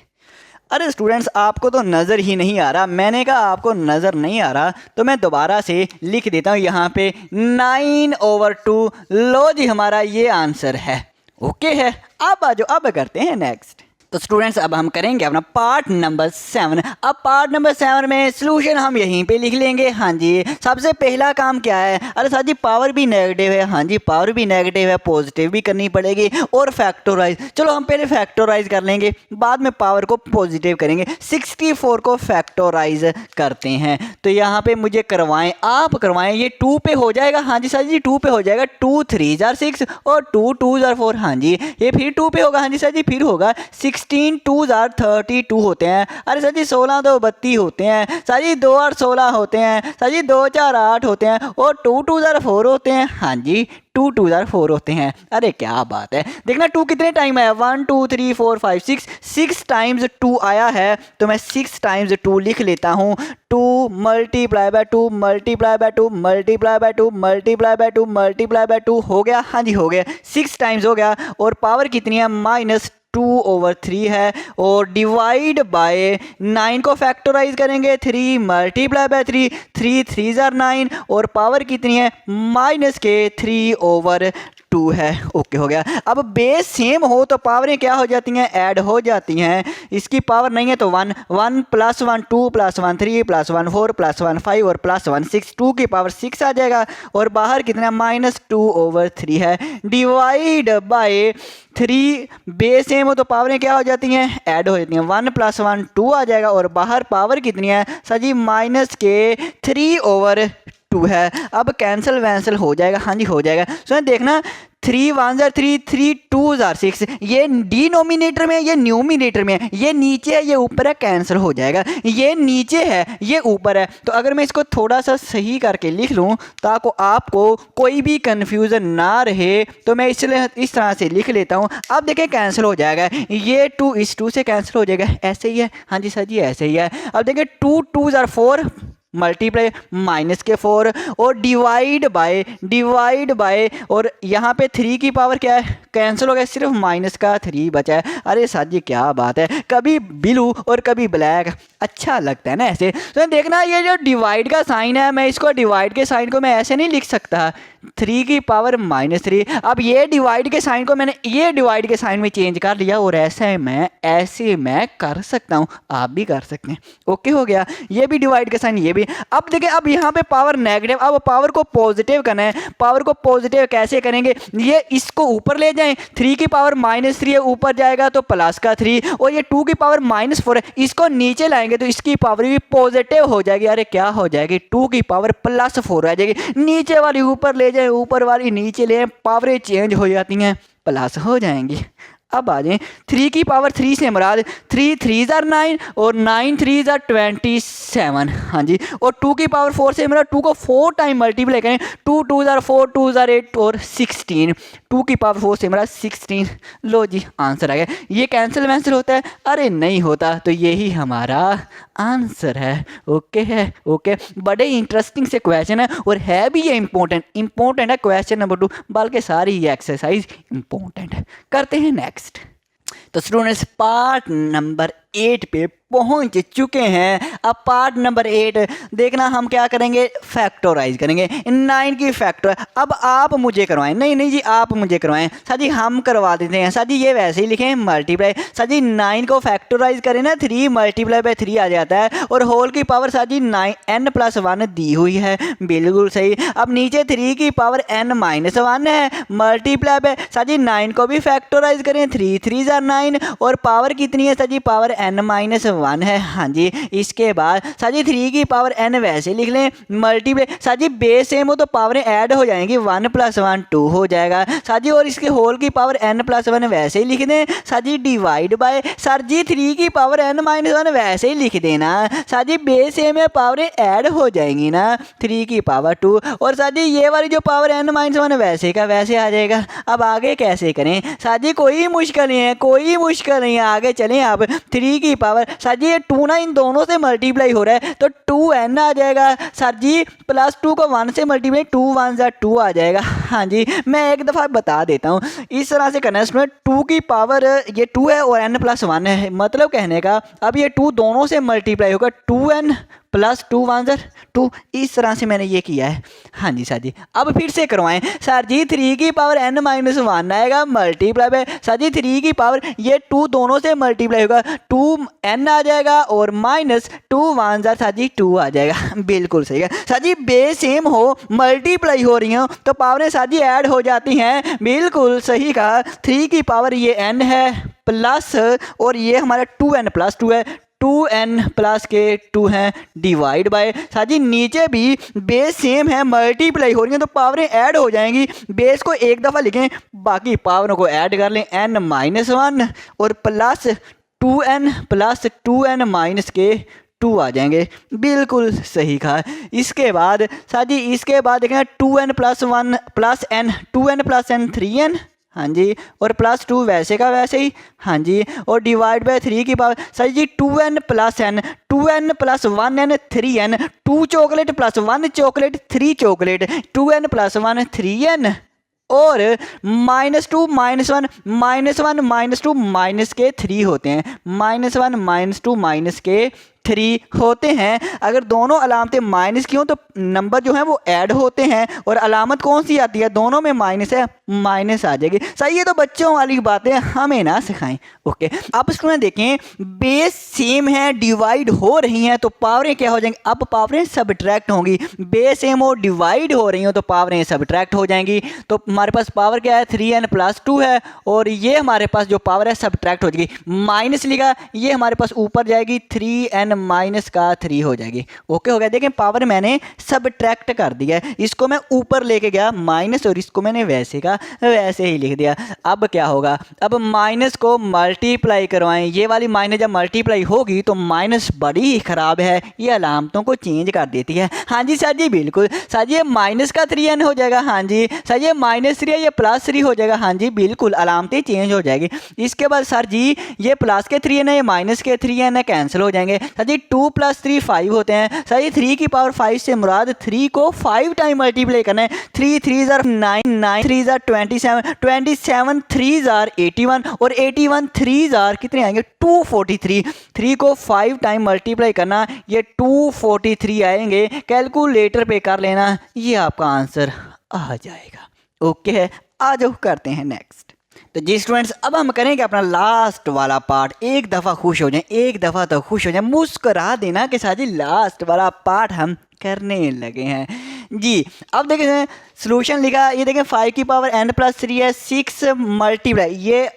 अरे स्टूडेंट्स आपको तो नज़र ही नहीं आ रहा, मैंने कहा आपको नज़र नहीं आ रहा तो मैं दोबारा से लिख देता हूँ यहाँ पे 9/2। लो जी हमारा ये आंसर है। ओके है, अब आ जाओ, अब करते हैं नेक्स्ट। तो स्टूडेंट्स अब हम करेंगे अपना पार्ट नंबर 7। अब पार्ट नंबर 7 में सॉल्यूशन हम यहीं पे लिख लेंगे। हाँ जी, सबसे पहला काम क्या है, अरे सर जी पावर भी नेगेटिव है। हाँ जी पावर भी नेगेटिव है, पॉजिटिव भी करनी पड़ेगी और फैक्टोराइज। चलो हम पहले फैक्टोराइज कर लेंगे, बाद में पावर को पॉजिटिव करेंगे। 64 को फैक्टोराइज करते हैं तो यहाँ पे मुझे करवाएं, आप करवाएं, ये 2 पे हो जाएगा। हाँ जी सर जी 2 पे हो जाएगा। 2 3 are 6 और 2 2 are 4। हाँ जी ये फिर 2 पे होगा। हाँ जी सर जी फिर होगा 16 2 are 32 होते हैं। अरे सर जी 16 2 32 होते हैं। सर जी 2 और 16 होते हैं। सर जी 2 4 8 होते हैं और 2 2 are 4 होते हैं। हाँ जी 2 2 are 4 होते हैं। अरे क्या बात है, देखना 2 कितने टाइम आया, 1 2 3 4 5 6 टाइम्स 2 आया है तो मैं 6 टाइम्स 2 लिख लेता हूँ। 2 multiply by 2 multiply by 2 multiply by 2 multiply by 2 multiply by 2 हो गया। हाँ जी हो गया, 6 टाइम्स हो गया। और पावर कितनी है, -2/3 है। और डिवाइड बाय 9 को फैक्टराइज करेंगे, 3 मल्टीप्लाई बाय 3, 3 3 are 9 और पावर कितनी है, -3/2 है। ओके हो गया। अब बेस सेम हो तो पावरें क्या हो जाती हैं, ऐड हो जाती हैं। इसकी पावर नहीं है तो 1 1 + 1 2 + 1 3 + 1 4 + 1 5 और +1 6, 2 की पावर 6 आ जाएगा। और बाहर कितना, -2/3 है। डिवाइड बाय 3, बेस सेम हो तो पावरें क्या हो जाती हैं, ऐड हो जाती हैं। 1 + 1 2 आ जाएगा और बाहर पावर कितनी है सर जी, -3/2 है। अब कैंसिल वैंसिल हो जाएगा। हाँ जी हो जाएगा। सो देखना 3 1 are 3, 3 2 are 6, ये डिनोमिनेटर में, ये न्यूमिनेटर में, ये नीचे है ये ऊपर है, कैंसिल हो जाएगा। ये नीचे है ये ऊपर है। तो अगर मैं इसको थोड़ा सा सही करके लिख लूँ ताकि आपको कोई भी कन्फ्यूज़न ना रहे तो मैं इसलिए इस तरह से लिख लेता हूँ। अब देखिए कैंसिल हो जाएगा, ये 2 इस 2 से कैंसिल हो जाएगा, ऐसे ही है। हाँ जी सर जी ऐसे ही है। अब देखिए 2 2 are 4 मल्टीप्लाई -4 और डिवाइड बाय और यहाँ पे 3 की पावर क्या है, कैंसिल हो गया, सिर्फ -3 बचा है। अरे सर जी क्या बात है, कभी ब्लू और कभी ब्लैक, अच्छा लगता है ना ऐसे। तो देखना ये जो डिवाइड का साइन है, मैं इसको डिवाइड के साइन को मैं ऐसे नहीं लिख सकता, 3 की पावर -3। अब ये डिवाइड के साइन को मैंने ये डिवाइड के साइन में चेंज कर लिया और ऐसे मैं कर सकता हूँ, आप भी कर सकते हैं। ओके हो गया, ये भी डिवाइड का साइन, ये भी। अब देखिए अब यहाँ पे पावर नेगेटिव, अब पावर को पॉजिटिव करना है। पावर को पॉजिटिव कैसे करेंगे, ये इसको ऊपर ले जाएं, 3 की पावर -3 है, ऊपर जाएगा तो +3 और ये 2 की पावर -4 है, इसको नीचे लाएंगे तो इसकी पावर भी पॉजिटिव हो जाएगी। अरे क्या हो जाएगी, 2 की पावर +4 आ जाएगी। नीचे वाली ऊपर ले जाए, ऊपर वाली नीचे ले, पावरें चेंज हो जाती हैं, प्लस हो जाएंगी। अब आ जाएं 3 की पावर 3 से मुराद 3 3 are 9 और 9 3 are 27। हाँ जी, और 2 की पावर 4 से मुराद 2 को 4 टाइम मल्टीप्लाई करें, 2 2 are 4 2 are 8 और 16, 2 की पावर 4 से मुराद 16। लो जी आंसर आ गया। ये कैंसिल वैंसिल होता है, अरे नहीं होता, तो यही हमारा आंसर है। ओके है, ओके। बड़े इंटरेस्टिंग से क्वेश्चन है और है भी ये इंपॉर्टेंट है क्वेश्चन नंबर 2, बल्कि सारी ये एक्सरसाइज इंपॉर्टेंट है। करते हैं नेक्स्ट। तो स्टूडेंट्स पार्ट नंबर 8 पे पहुंच चुके हैं। अब पार्ट नंबर 8 देखना, हम क्या करेंगे, फैक्टराइज करेंगे 9 की फैक्टर। अब आप मुझे करवाएं, नहीं जी आप मुझे करवाएं। सर जी हम करवा देते हैं। सर जी ये वैसे ही लिखें मल्टीप्लाई। सर जी 9 को फैक्टराइज करें ना, 3 मल्टीप्लाई बाय 3 आ जाता है और होल की पावर सर जी n+1 दी हुई है, बिल्कुल सही। अब नीचे 3 की पावर n-1 है, मल्टीप्लाई बाय सर जी 9 को भी फैक्टराइज करें, 3 3 are 9 और पावर कितनी है सर जी, पावर n-1 है। हाँ जी, इसके बाद सर जी 3 की पावर n वैसे लिख लें, मल्टीप्लाई सर जी बेस सेम हो तो पावरें ऐड हो जाएंगी, 1 + 1 2 हो जाएगा सर जी। और इसके होल की पावर n+1 वैसे ही लिख दें sir ji. Divide by sir ji 3 की पावर n-1 वैसे ही लिख देना सर जी, बेस सेम है, पावरें ऐड हो जाएंगी ना, 3 की पावर 2 और सर जी ये वाली जो पावर n-1 वैसे का वैसे आ जाएगा। अब आगे कैसे करें सर जी, कोई मुश्किल नहीं है, आगे चलें। आप 3 3 की पावर, सर जी ये 2 ना इन दोनों से मल्टीप्लाई हो रहा है तो 2n आ जाएगा सर जी, प्लस 2 को 1 से मल्टीप्लाई 2 1 जा 2 आ जाएगा। हाँ जी, मैं एक दफ़ा बता देता हूँ, इस तरह से करना है स्टूडेंट। 2 की पावर ये 2 है और n प्लस 1 है, मतलब कहने का अब ये 2 दोनों से मल्टीप्लाई होगा, 2n प्लस 2 1 जा 2, इस तरह से मैंने ये किया है। हाँ जी सर जी, अब फिर से करवाएं सर जी। 3 की पावर n माइनस 1 आएगा मल्टीप्लाई में सर जी 3 की पावर ये 2 दोनों से मल्टीप्लाई होगा, 2n आ जाएगा और माइनस 2 1 जा सर जी 2 आ जाएगा। बिल्कुल सही है सर जी, बेस सेम हो मल्टीप्लाई हो रही हो तो पावरें सर जी ऐड हो जाती हैं। बिल्कुल सही कहा, 3 की पावर ये n है प्लस और ये हमारा 2n प्लस 2 है, 2n प्लस के 2 हैं डिवाइड बाय सर जी नीचे भी बेस सेम है मल्टीप्लाई हो रही हैं तो पावरें ऐड हो जाएंगी। बेस को एक दफ़ा लिखें, बाकी पावरों को ऐड कर लें, n माइनस 1 और plus 2n plus 2n minus के 2 आ जाएंगे। बिल्कुल सही कहा। इसके बाद सर जी इसके बाद देखें 2n plus 1 plus n, 2n plus n 3n, हाँ जी, और प्लस 2 वैसे का वैसे ही, हाँ जी, और डिवाइड बाय 3 की पावर सर जी 2n plus n, 2n plus 1n 3n, 2 chocolate plus 1 chocolate 3 chocolate, 2n plus 1 3n और minus 2 minus 1 minus 1 minus 2 minus के 3 होते हैं, माइनस 1 माइनस 2 माइनस के 3 होते हैं। अगर दोनों अलामतें माइनस की हों तो नंबर जो है वो ऐड होते हैं, और अलामत कौन सी आती है, दोनों में माइनस है, माइनस आ जाएगी। सही है, तो बच्चों वाली बातें हमें ना सिखाएं। ओके, अब स्टूडेंट देखें, बेस सेम है डिवाइड हो रही हैं तो पावरें क्या हो जाएंगी, अब पावरें सबट्रैक्ट होंगी। बेस सेम हो डिवाइड हो रही हो तो पावरें सबट्रैक्ट हो जाएंगी। तो हमारे पास पावर क्या है 3n प्लस 2 है और ये हमारे पास जो पावर है सबट्रैक्ट हो जाएगी, माइनस लिखा ये हमारे पास ऊपर जाएगी 3n माइनस का 3 हो जाएगी। ओके हो गया। देखें पावर मैंने सबट्रैक्ट कर दिया है, इसको मैं ऊपर लेके गया माइनस और इसको मैंने वैसे का वैसे ही लिख दिया। अब क्या होगा, अब माइनस को मल्टीप्लाई करवाएं, ये वाली माइनस जब मल्टीप्लाई होगी तो माइनस बड़ी ही खराब है, ये अलामतों को चेंज कर देती है। हाँ जी सर जी बिल्कुल, सर जी ये माइनस का 3n हो जाएगा, हाँ जी सर ये माइनस 3 है ये प्लस 3 हो जाएगा, हाँ जी बिल्कुल अलामतें चेंज हो जाएगी। इसके बाद सर जी ये प्लस के 3n है ये माइनस के 3n है, कैंसिल हो जाएंगे। सर जी 2 प्लस 3 5 होते हैं। सर जी 3 की पावर 5 से मुराद 3 को 5 टाइम मल्टीप्लाई करना है। 3 3 जार 9, 9 3 जार 27, 27 3 जार 81 और 81 3 जार कितने आएंगे 243। 3 को 5 टाइम मल्टीप्लाई करना, ये 243 आएंगे। कैलकुलेटर पे कर लेना, ये आपका आंसर आ जाएगा। ओके है, आ जाओ करते हैं नेक्स्ट। तो जी स्टूडेंट्स, अब हम करेंगे अपना लास्ट वाला पार्ट। एक दफ़ा खुश हो जाएं, एक दफ़ा तो खुश हो जाएं, मुस्करा देना कि साजी लास्ट वाला पार्ट हम करने लगे हैं जी। अब देखें सॉल्यूशन लिखा, ये देखें 5 की पावर n प्लस 3 है, 6 मल्टीप्लाई, ये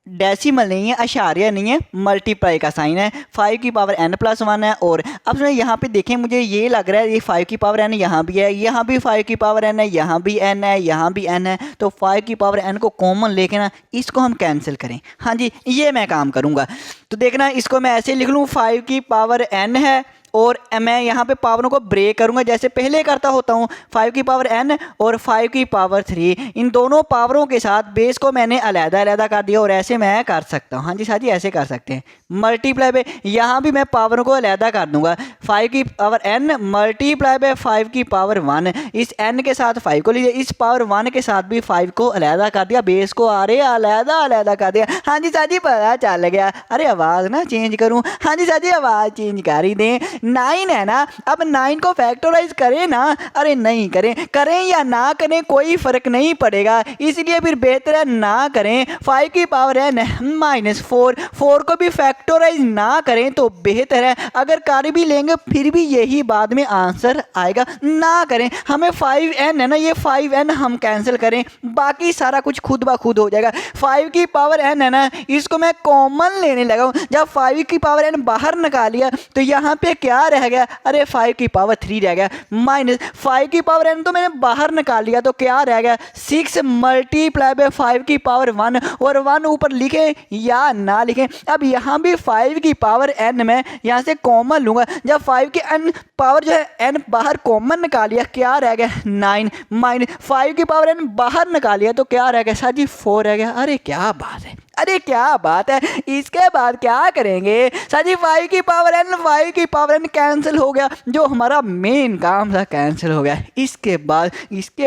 डेसिमल नहीं है, अशारिया नहीं है, मल्टीप्लाई का साइन है। 5 की पावर n प्लस 1 है। और अब यहाँ पे देखें, मुझे ये लग रहा है ये 5 की पावर n यहाँ भी है, यहाँ भी 5 की पावर n है, यहाँ भी n है, यहाँ भी n है। तो 5 की पावर n को कॉमन लेके ना इसको हम कैंसिल करें। हाँ जी, ये मैं काम करूँगा। तो देखना इसको मैं ऐसे लिख लूँ, 5 की पावर n है और मैं यहाँ पे पावरों को ब्रेक करूँगा जैसे पहले करता होता हूँ। 5 की पावर n और 5 की पावर 3, इन दोनों पावरों के साथ बेस को मैंने अलग-अलग कर दिया और ऐसे मैं कर सकता हूँ। हाँ जी साथी ऐसे कर सकते हैं। मल्टीप्लाई पे यहाँ भी मैं पावरों को अलग कर दूंगा। 5 की पावर n मल्टीप्लाई पे 5 की पावर 1, इस n के साथ 5 को लीजिए, इस पावर 1 के साथ भी 5 को अलग कर दिया, बेस को अलग कर दिया। हाँ जी साथी पता चल गया। अरे आवाज़ ना चेंज करूँ, हाँ जी साथी आवाज़ चेंज कर ही दें। 9 है ना, अब 9 को फैक्टराइज करें ना, अरे नहीं करें या ना करें कोई फ़र्क नहीं पड़ेगा, इसलिए फिर बेहतर है ना करें। 5 की पावर n माइनस 4 को भी फैक्टराइज ना करें तो बेहतर है। अगर कर भी लेंगे फिर भी यही बाद में आंसर आएगा, ना करें। हमें 5n है ना, ये 5n हम कैंसिल करें, बाकी सारा कुछ खुद ब खुद हो जाएगा। 5 की पावर n है ना, इसको मैं कॉमन लेने लगा हूँ। जब 5 की पावर n बाहर निकालिया तो यहाँ पे क्या रह गया, अरे 5 की पावर 3 रह गया, माइनस 5 की पावर n तो मैंने बाहर निकाल लिया तो क्या रह गया 6 मल्टीप्लाई बाय 5 की पावर 1, और 1 ऊपर लिखें या ना लिखें। अब यहाँ भी 5 की पावर n में यहाँ से कॉमन लूँगा। जब 5 की n पावर जो है n बाहर कॉमन निकालिया क्या रह गया 9, माइनस 5 की पावर n बाहर निकालिया तो क्या रह गया सर जी 4 रह गया। अरे क्या बात है, अरे क्या बात है, इसके बाद क्या करेंगे सर जी? 5 की पावर n, 5 की पावर n कैंसिल हो गया, जो हमारा मेन काम था कैंसिल हो गया। इसके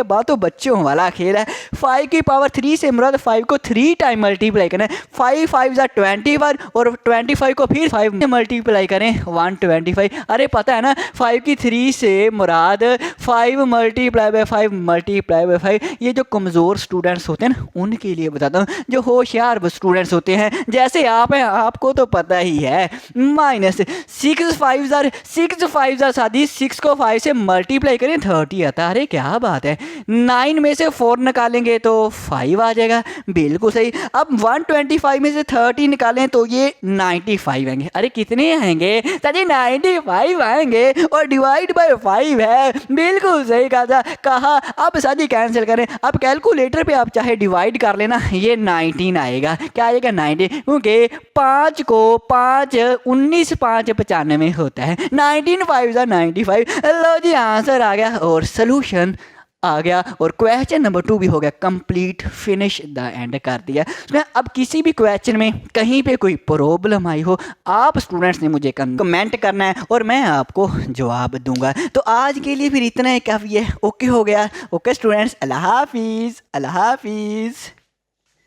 बाद तो बच्चों वाला खेल है। 5 की पावर 3 से मुराद 5 को 3 टाइम मल्टीप्लाई करें, 5 5 जा 21 और 25 को फिर 5 मल्टीप्लाई करें 125। अरे पता है ना 5 की 3 से मुराद 5 मल्टीप्लाई बाय 5 मल्टीप्लाई बाय 5। ये जो कमज़ोर स्टूडेंट्स होते हैं ना उनके लिए बताता हूँ, जो होशियार स्टूडेंट्स होते हैं जैसे आप हैं, आपको तो पता ही है। माइनस 6 5 जार शादी 6 को 5 से मल्टीप्लाई करें 30 आता है। अरे क्या बात है, 9 में से 4 निकालेंगे तो 5 आ जाएगा, बिल्कुल सही। अब 125 में से 30 निकालें तो ये 95 आएंगे। अरे कितने आएंगे सर जी? 95 आएंगे और डिवाइड बाय 5 है, बिल्कुल सही कहा। अब शादी कैंसिल करें, अब कैलकुलेटर पे आप चाहे डिवाइड कर लेना, ये 19 आएगा। क्या आएगा? 90, क्योंकि 5 को 5 19 5 95 होता है। 19 5 95। लो जी आंसर आ गया और सोल्यूशन आ गया और क्वेश्चन नंबर 2 भी हो गया कंप्लीट, फिनिश द एंड कर दिया। तो अब किसी भी क्वेश्चन में कहीं पे कोई प्रॉब्लम आई हो, आप स्टूडेंट्स ने मुझे कमेंट करना है और मैं आपको जवाब दूंगा। तो आज के लिए फिर इतना ही काफ़ी है। ओके हो गया। ओके स्टूडेंट्स, अल्लाह हाफिज़, अल्लाह हाफिज़।